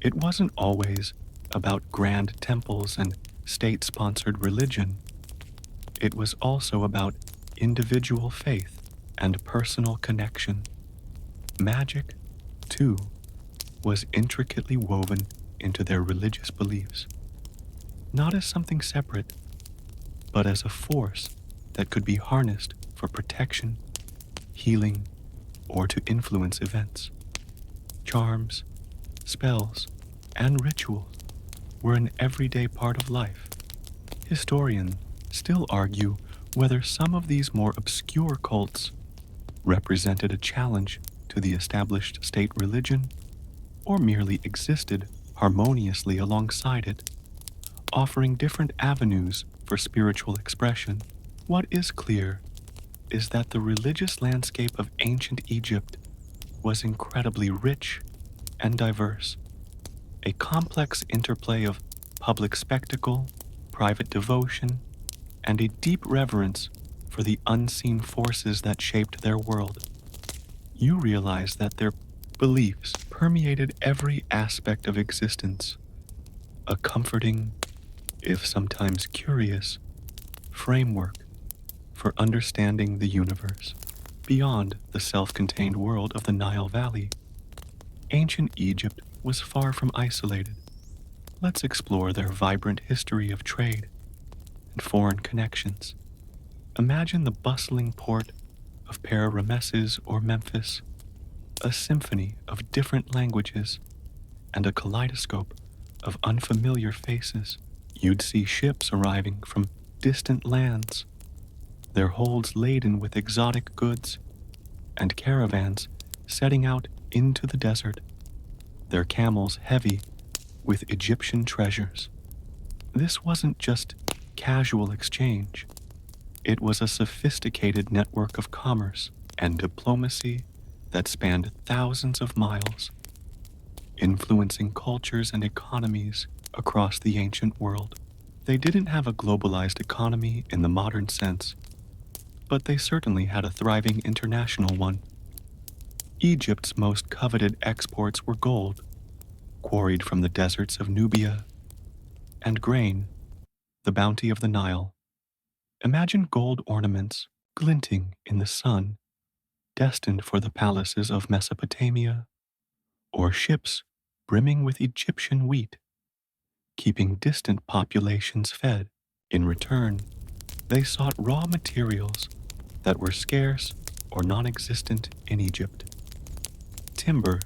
It wasn't always about grand temples and state-sponsored religion. It was also about individual faith and personal connection. Magic, too, was intricately woven into their religious beliefs, not as something separate, but as a force that could be harnessed for protection, healing, or to influence events. Charms, spells, and rituals were an everyday part of life. Historians still argue whether some of these more obscure cults represented a challenge to the established state religion or merely existed harmoniously alongside it, offering different avenues for spiritual expression. What is clear is that the religious landscape of ancient Egypt was incredibly rich and diverse, a complex interplay of public spectacle, private devotion, and a deep reverence for the unseen forces that shaped their world. you realize that their beliefs permeated every aspect of existence, a comforting, if sometimes curious, framework for understanding the universe. Beyond the self contained world of the Nile Valley, ancient Egypt was far from isolated. Let's explore their vibrant history of trade and foreign connections. Imagine the bustling port of Para-Rameses or Memphis, a symphony of different languages and a kaleidoscope of unfamiliar faces. You'd see ships arriving from distant lands, their holds laden with exotic goods, and caravans setting out into the desert, their camels heavy with Egyptian treasures. This wasn't just casual exchange, it was a sophisticated network of commerce and diplomacy that spanned thousands of miles, influencing cultures and economies across the ancient world. They didn't have a globalized economy in the modern sense, but they certainly had a thriving international one. Egypt's most coveted exports were gold, quarried from the deserts of Nubia, and grain, the bounty of the Nile. Imagine gold ornaments glinting in the sun, destined for the palaces of Mesopotamia, or ships brimming with Egyptian wheat, keeping distant populations fed. In return, they sought raw materials that were scarce or non existent in Egypt. Timber,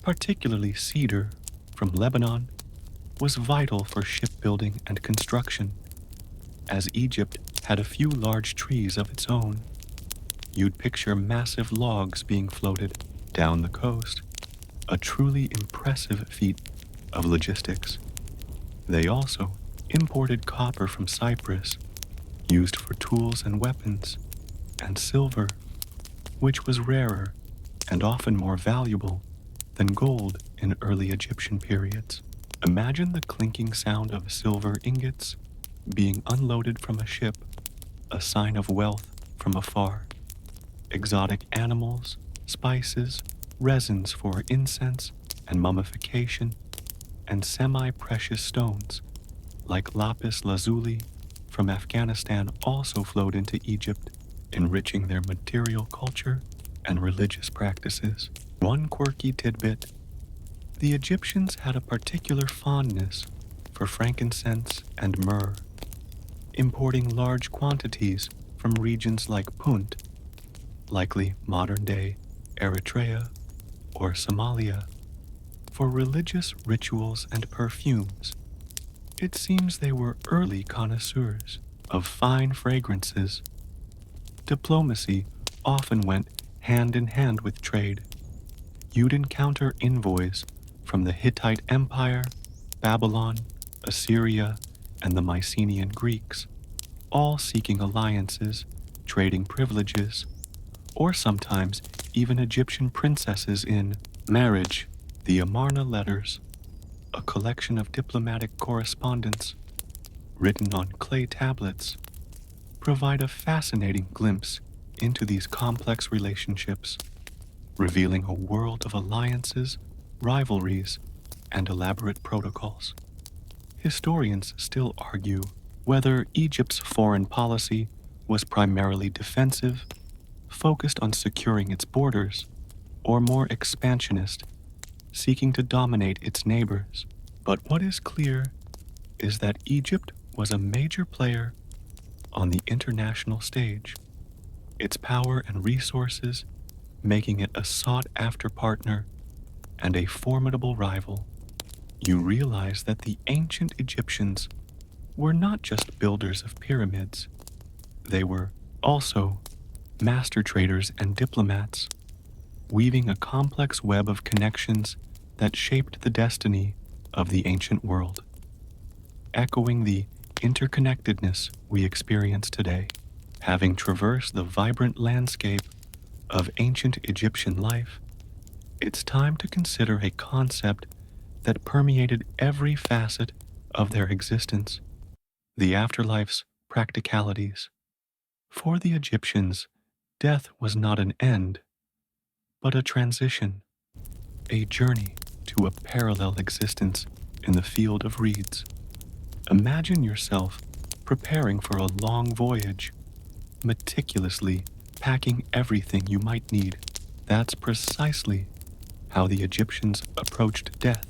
particularly cedar from Lebanon, was vital for shipbuilding and construction. As Egypt had a few large trees of its own, you'd picture massive logs being floated down the coast, a truly impressive feat of logistics. They also imported copper from Cyprus, used for tools and weapons, and silver, which was rarer and often more valuable than gold in early Egyptian periods. Imagine the clinking sound of silver ingots being unloaded from a ship, a sign of wealth from afar. Exotic animals, spices, resins for incense and mummification, and semi-precious stones like lapis lazuli from Afghanistan also flowed into Egypt, enriching their material culture and religious practices. One quirky tidbit: the Egyptians had a particular fondness for frankincense and myrrh, importing large quantities from regions like Punt, likely modern-day Eritrea or Somalia, for religious rituals and perfumes. It seems they were early connoisseurs of fine fragrances. Diplomacy often went hand in hand with trade. You'd encounter envoys from the Hittite Empire, Babylon, Assyria, and the Mycenaean Greeks, all seeking alliances, trading privileges, or sometimes even Egyptian princesses in marriage. The Amarna letters, a collection of diplomatic correspondence written on clay tablets, provide a fascinating glimpse into these complex relationships, revealing a world of alliances, rivalries, and elaborate protocols. Historians still argue whether Egypt's foreign policy was primarily defensive, focused on securing its borders, or more expansionist, seeking to dominate its neighbors. But what is clear is that Egypt was a major player on the international stage, its power and resources making it a sought-after partner and a formidable rival. You realize that the ancient Egyptians were not just builders of pyramids, they were also master traders and diplomats, weaving a complex web of connections that shaped the destiny of the ancient world, echoing the interconnectedness we experience today. Having traversed the vibrant landscape of ancient Egyptian life, it's time to consider a concept that permeated every facet of their existence: the afterlife's practicalities. For the Egyptians, death was not an end, but a transition, a journey to a parallel existence in the field of reeds. Imagine yourself preparing for a long voyage, meticulously packing everything you might need. That's precisely how the Egyptians approached death,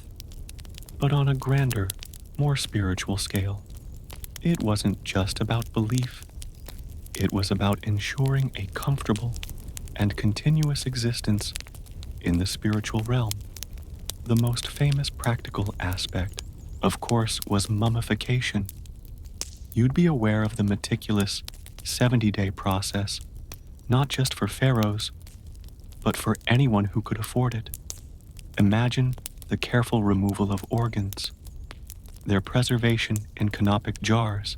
but on a grander, more spiritual scale. It wasn't just about belief, it was about ensuring a comfortable and continuous existence in the spiritual realm. The most famous practical aspect, of course, was mummification. You'd be aware of the meticulous 70-day process, not just for pharaohs, but for anyone who could afford it. Imagine the careful removal of organs, their preservation in canopic jars,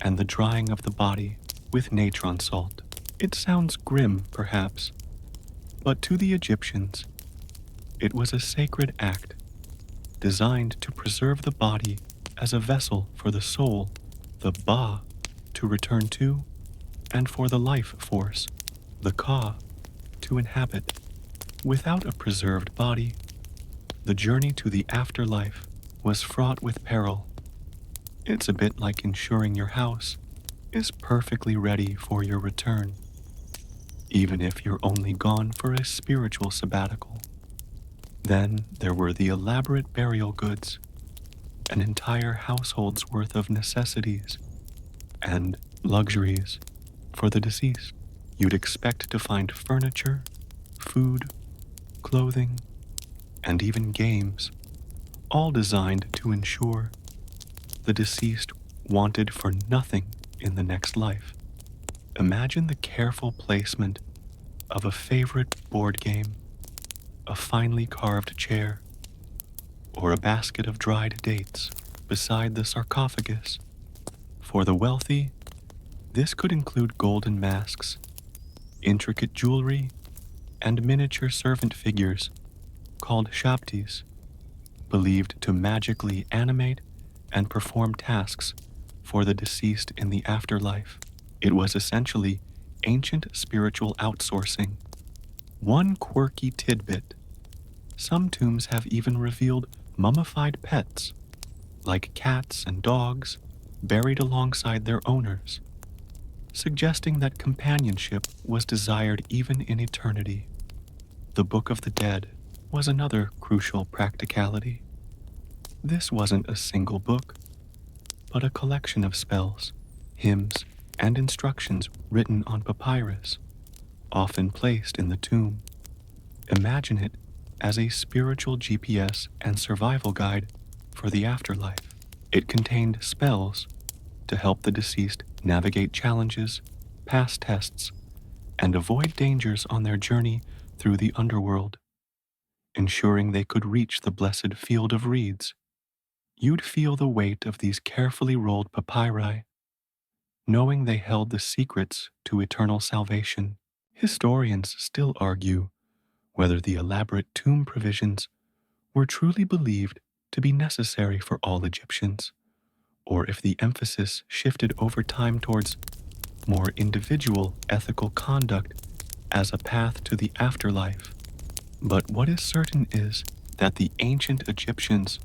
and the drying of the body with natron salt. It sounds grim, perhaps, but to the Egyptians, it was a sacred act designed to preserve the body as a vessel for the soul, the Ba, to return to, and for the life force, the Ka, to inhabit. Without a preserved body, the journey to the afterlife was fraught with peril. It's a bit like ensuring your house is perfectly ready for your return, even if you're only gone for a spiritual sabbatical. Then there were the elaborate burial goods, an entire household's worth of necessities and luxuries for the deceased. You'd expect to find furniture, food, clothing, and even games, all designed to ensure the deceased wanted for nothing in the next life. Imagine the careful placement of a favorite board game, a finely carved chair, or a basket of dried dates beside the sarcophagus. For the wealthy, this could include golden masks, intricate jewelry, and miniature servant figures called shaptis, believed to magically animate and perform tasks for the deceased in the afterlife. It was essentially ancient spiritual outsourcing. One quirky tidbit: some tombs have even revealed mummified pets, like cats and dogs, buried alongside their owners, suggesting that companionship was desired even in eternity. The Book of the Dead was another crucial practicality. This wasn't a single book, but a collection of spells, hymns, and instructions written on papyrus, often placed in the tomb. Imagine it as a spiritual GPS and survival guide for the afterlife. It contained spells to help the deceased navigate challenges, pass tests, and avoid dangers on their journey through the underworld, ensuring they could reach the blessed field of reeds. You'd feel the weight of these carefully rolled papyri, knowing they held the secrets to eternal salvation. Historians still argue whether the elaborate tomb provisions were truly believed to be necessary for all Egyptians, or if the emphasis shifted over time towards more individual ethical conduct as a path to the afterlife. But what is certain is that the ancient Egyptians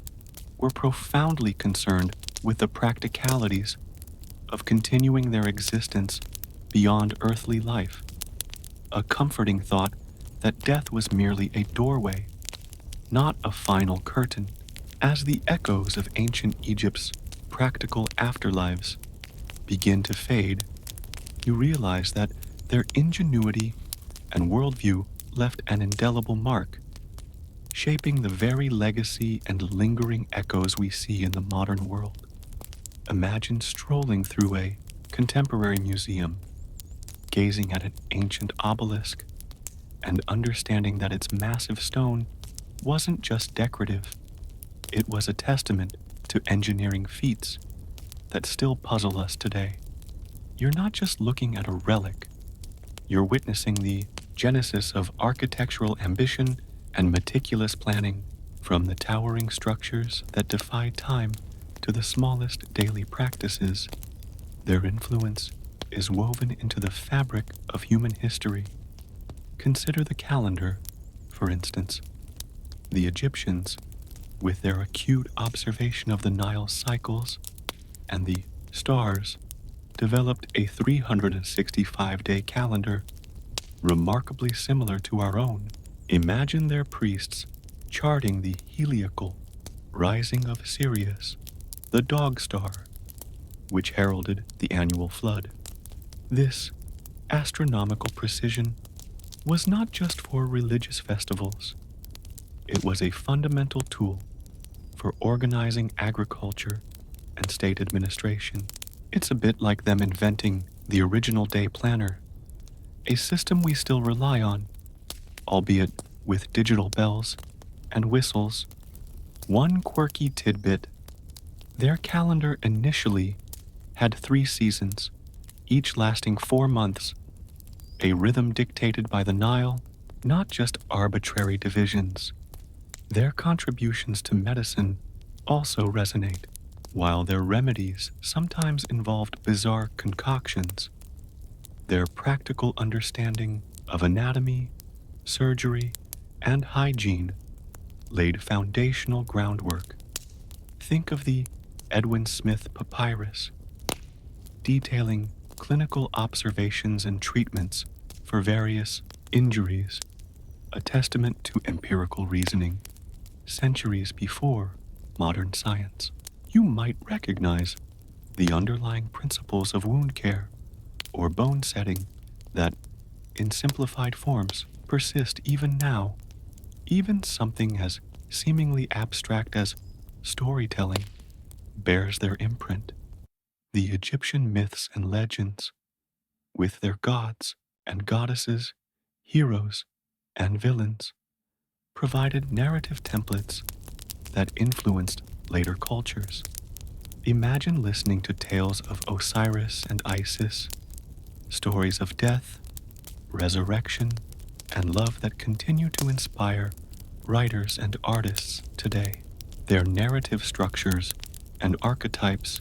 were profoundly concerned with the practicalities of continuing their existence beyond earthly life, a comforting thought that death was merely a doorway, not a final curtain. As the echoes of ancient Egypt's practical afterlives begin to fade, you realize that their ingenuity and worldview left an indelible mark, shaping the very legacy and lingering echoes we see in the modern world. Imagine strolling through a contemporary museum, gazing at an ancient obelisk, and understanding that its massive stone wasn't just decorative, it was a testament to engineering feats that still puzzle us today. You're not just looking at a relic, you're witnessing the genesis of architectural ambition and meticulous planning, from the towering structures that defy time to the smallest daily practices. Their influence is woven into the fabric of human history, Consider the calendar, for instance. The Egyptians, with their acute observation of the Nile cycles and the stars, developed a 365-day calendar remarkably similar to our own. Imagine their priests charting the heliacal rising of Sirius, the dog star, which heralded the annual flood. This astronomical precision was not just for religious festivals, it was a fundamental tool for organizing agriculture and state administration. It's a bit like them inventing the original day planner, a system we still rely on, albeit with digital bells and whistles. One quirky tidbit: their calendar initially had 3 seasons, each lasting 4 months, a rhythm dictated by the Nile, not just arbitrary divisions. Their contributions to medicine also resonate. While their remedies sometimes involved bizarre concoctions, their practical understanding of anatomy, surgery, and hygiene laid foundational groundwork. Think of the Edwin Smith Papyrus, detailing clinical observations and treatments for various injuries, a testament to empirical reasoning centuries before modern science. You might recognize the underlying principles of wound care or bone setting that, in simplified forms, persist even now. Even something as seemingly abstract as storytelling bears their imprint. The Egyptian myths and legends, with their gods and goddesses, heroes and villains, provided narrative templates that influenced later cultures. Imagine listening to tales of Osiris and Isis, stories of death, resurrection, and love that continue to inspire writers and artists today. Their narrative structures and archetypes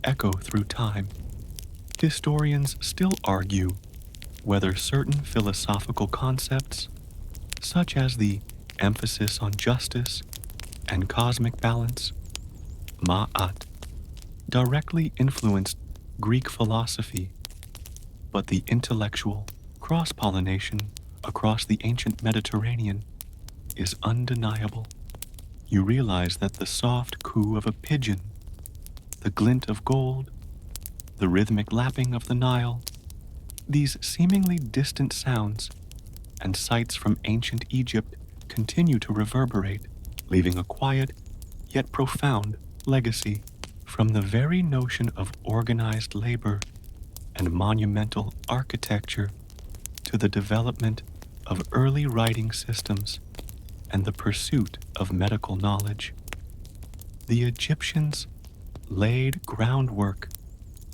echo through time. Historians still argue whether certain philosophical concepts, such as the emphasis on justice and cosmic balance, ma'at, directly influenced Greek philosophy, but the intellectual cross-pollination across the ancient Mediterranean is undeniable. You realize that the soft coo of a pigeon, the glint of gold, the rhythmic lapping of the Nile, these seemingly distant sounds and sights from ancient Egypt continue to reverberate, leaving a quiet yet profound legacy. From the very notion of organized labor and monumental architecture to the development of early writing systems and the pursuit of medical knowledge, the Egyptians laid groundwork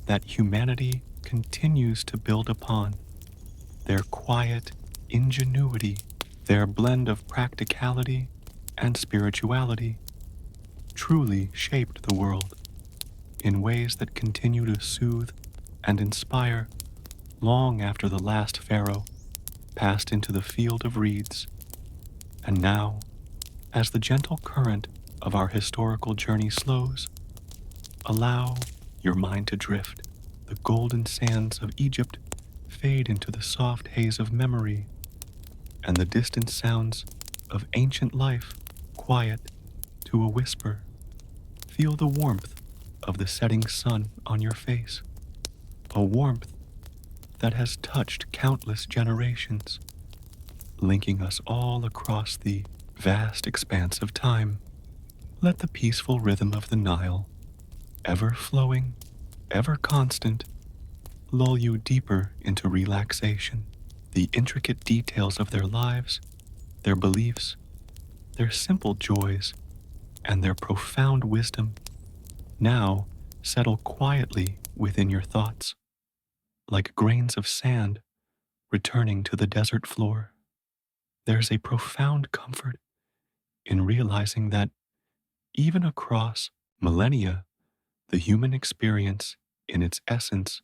that humanity continues to build upon. Their quiet ingenuity, their blend of practicality and spirituality, truly shaped the world in ways that continue to soothe and inspire long after the last pharaoh passed into the field of reeds. And now, as the gentle current of our historical journey slows, allow your mind to drift. The golden sands of Egypt fade into the soft haze of memory, and the distant sounds of ancient life quiet to a whisper. Feel the warmth of the setting sun on your face, a warmth that has touched countless generations, linking us all across the vast expanse of time. Let the peaceful rhythm of the Nile, ever flowing, ever constant, lull you deeper into relaxation. The intricate details of their lives, their beliefs, their simple joys, and their profound wisdom now settle quietly within your thoughts, like grains of sand returning to the desert floor. There's a profound comfort in realizing that even across millennia, the human experience, in its essence,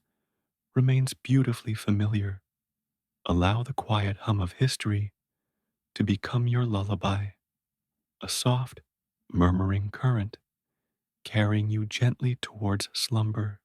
remains beautifully familiar, Allow the quiet hum of history to become your lullaby, a soft, murmuring current carrying you gently towards slumber.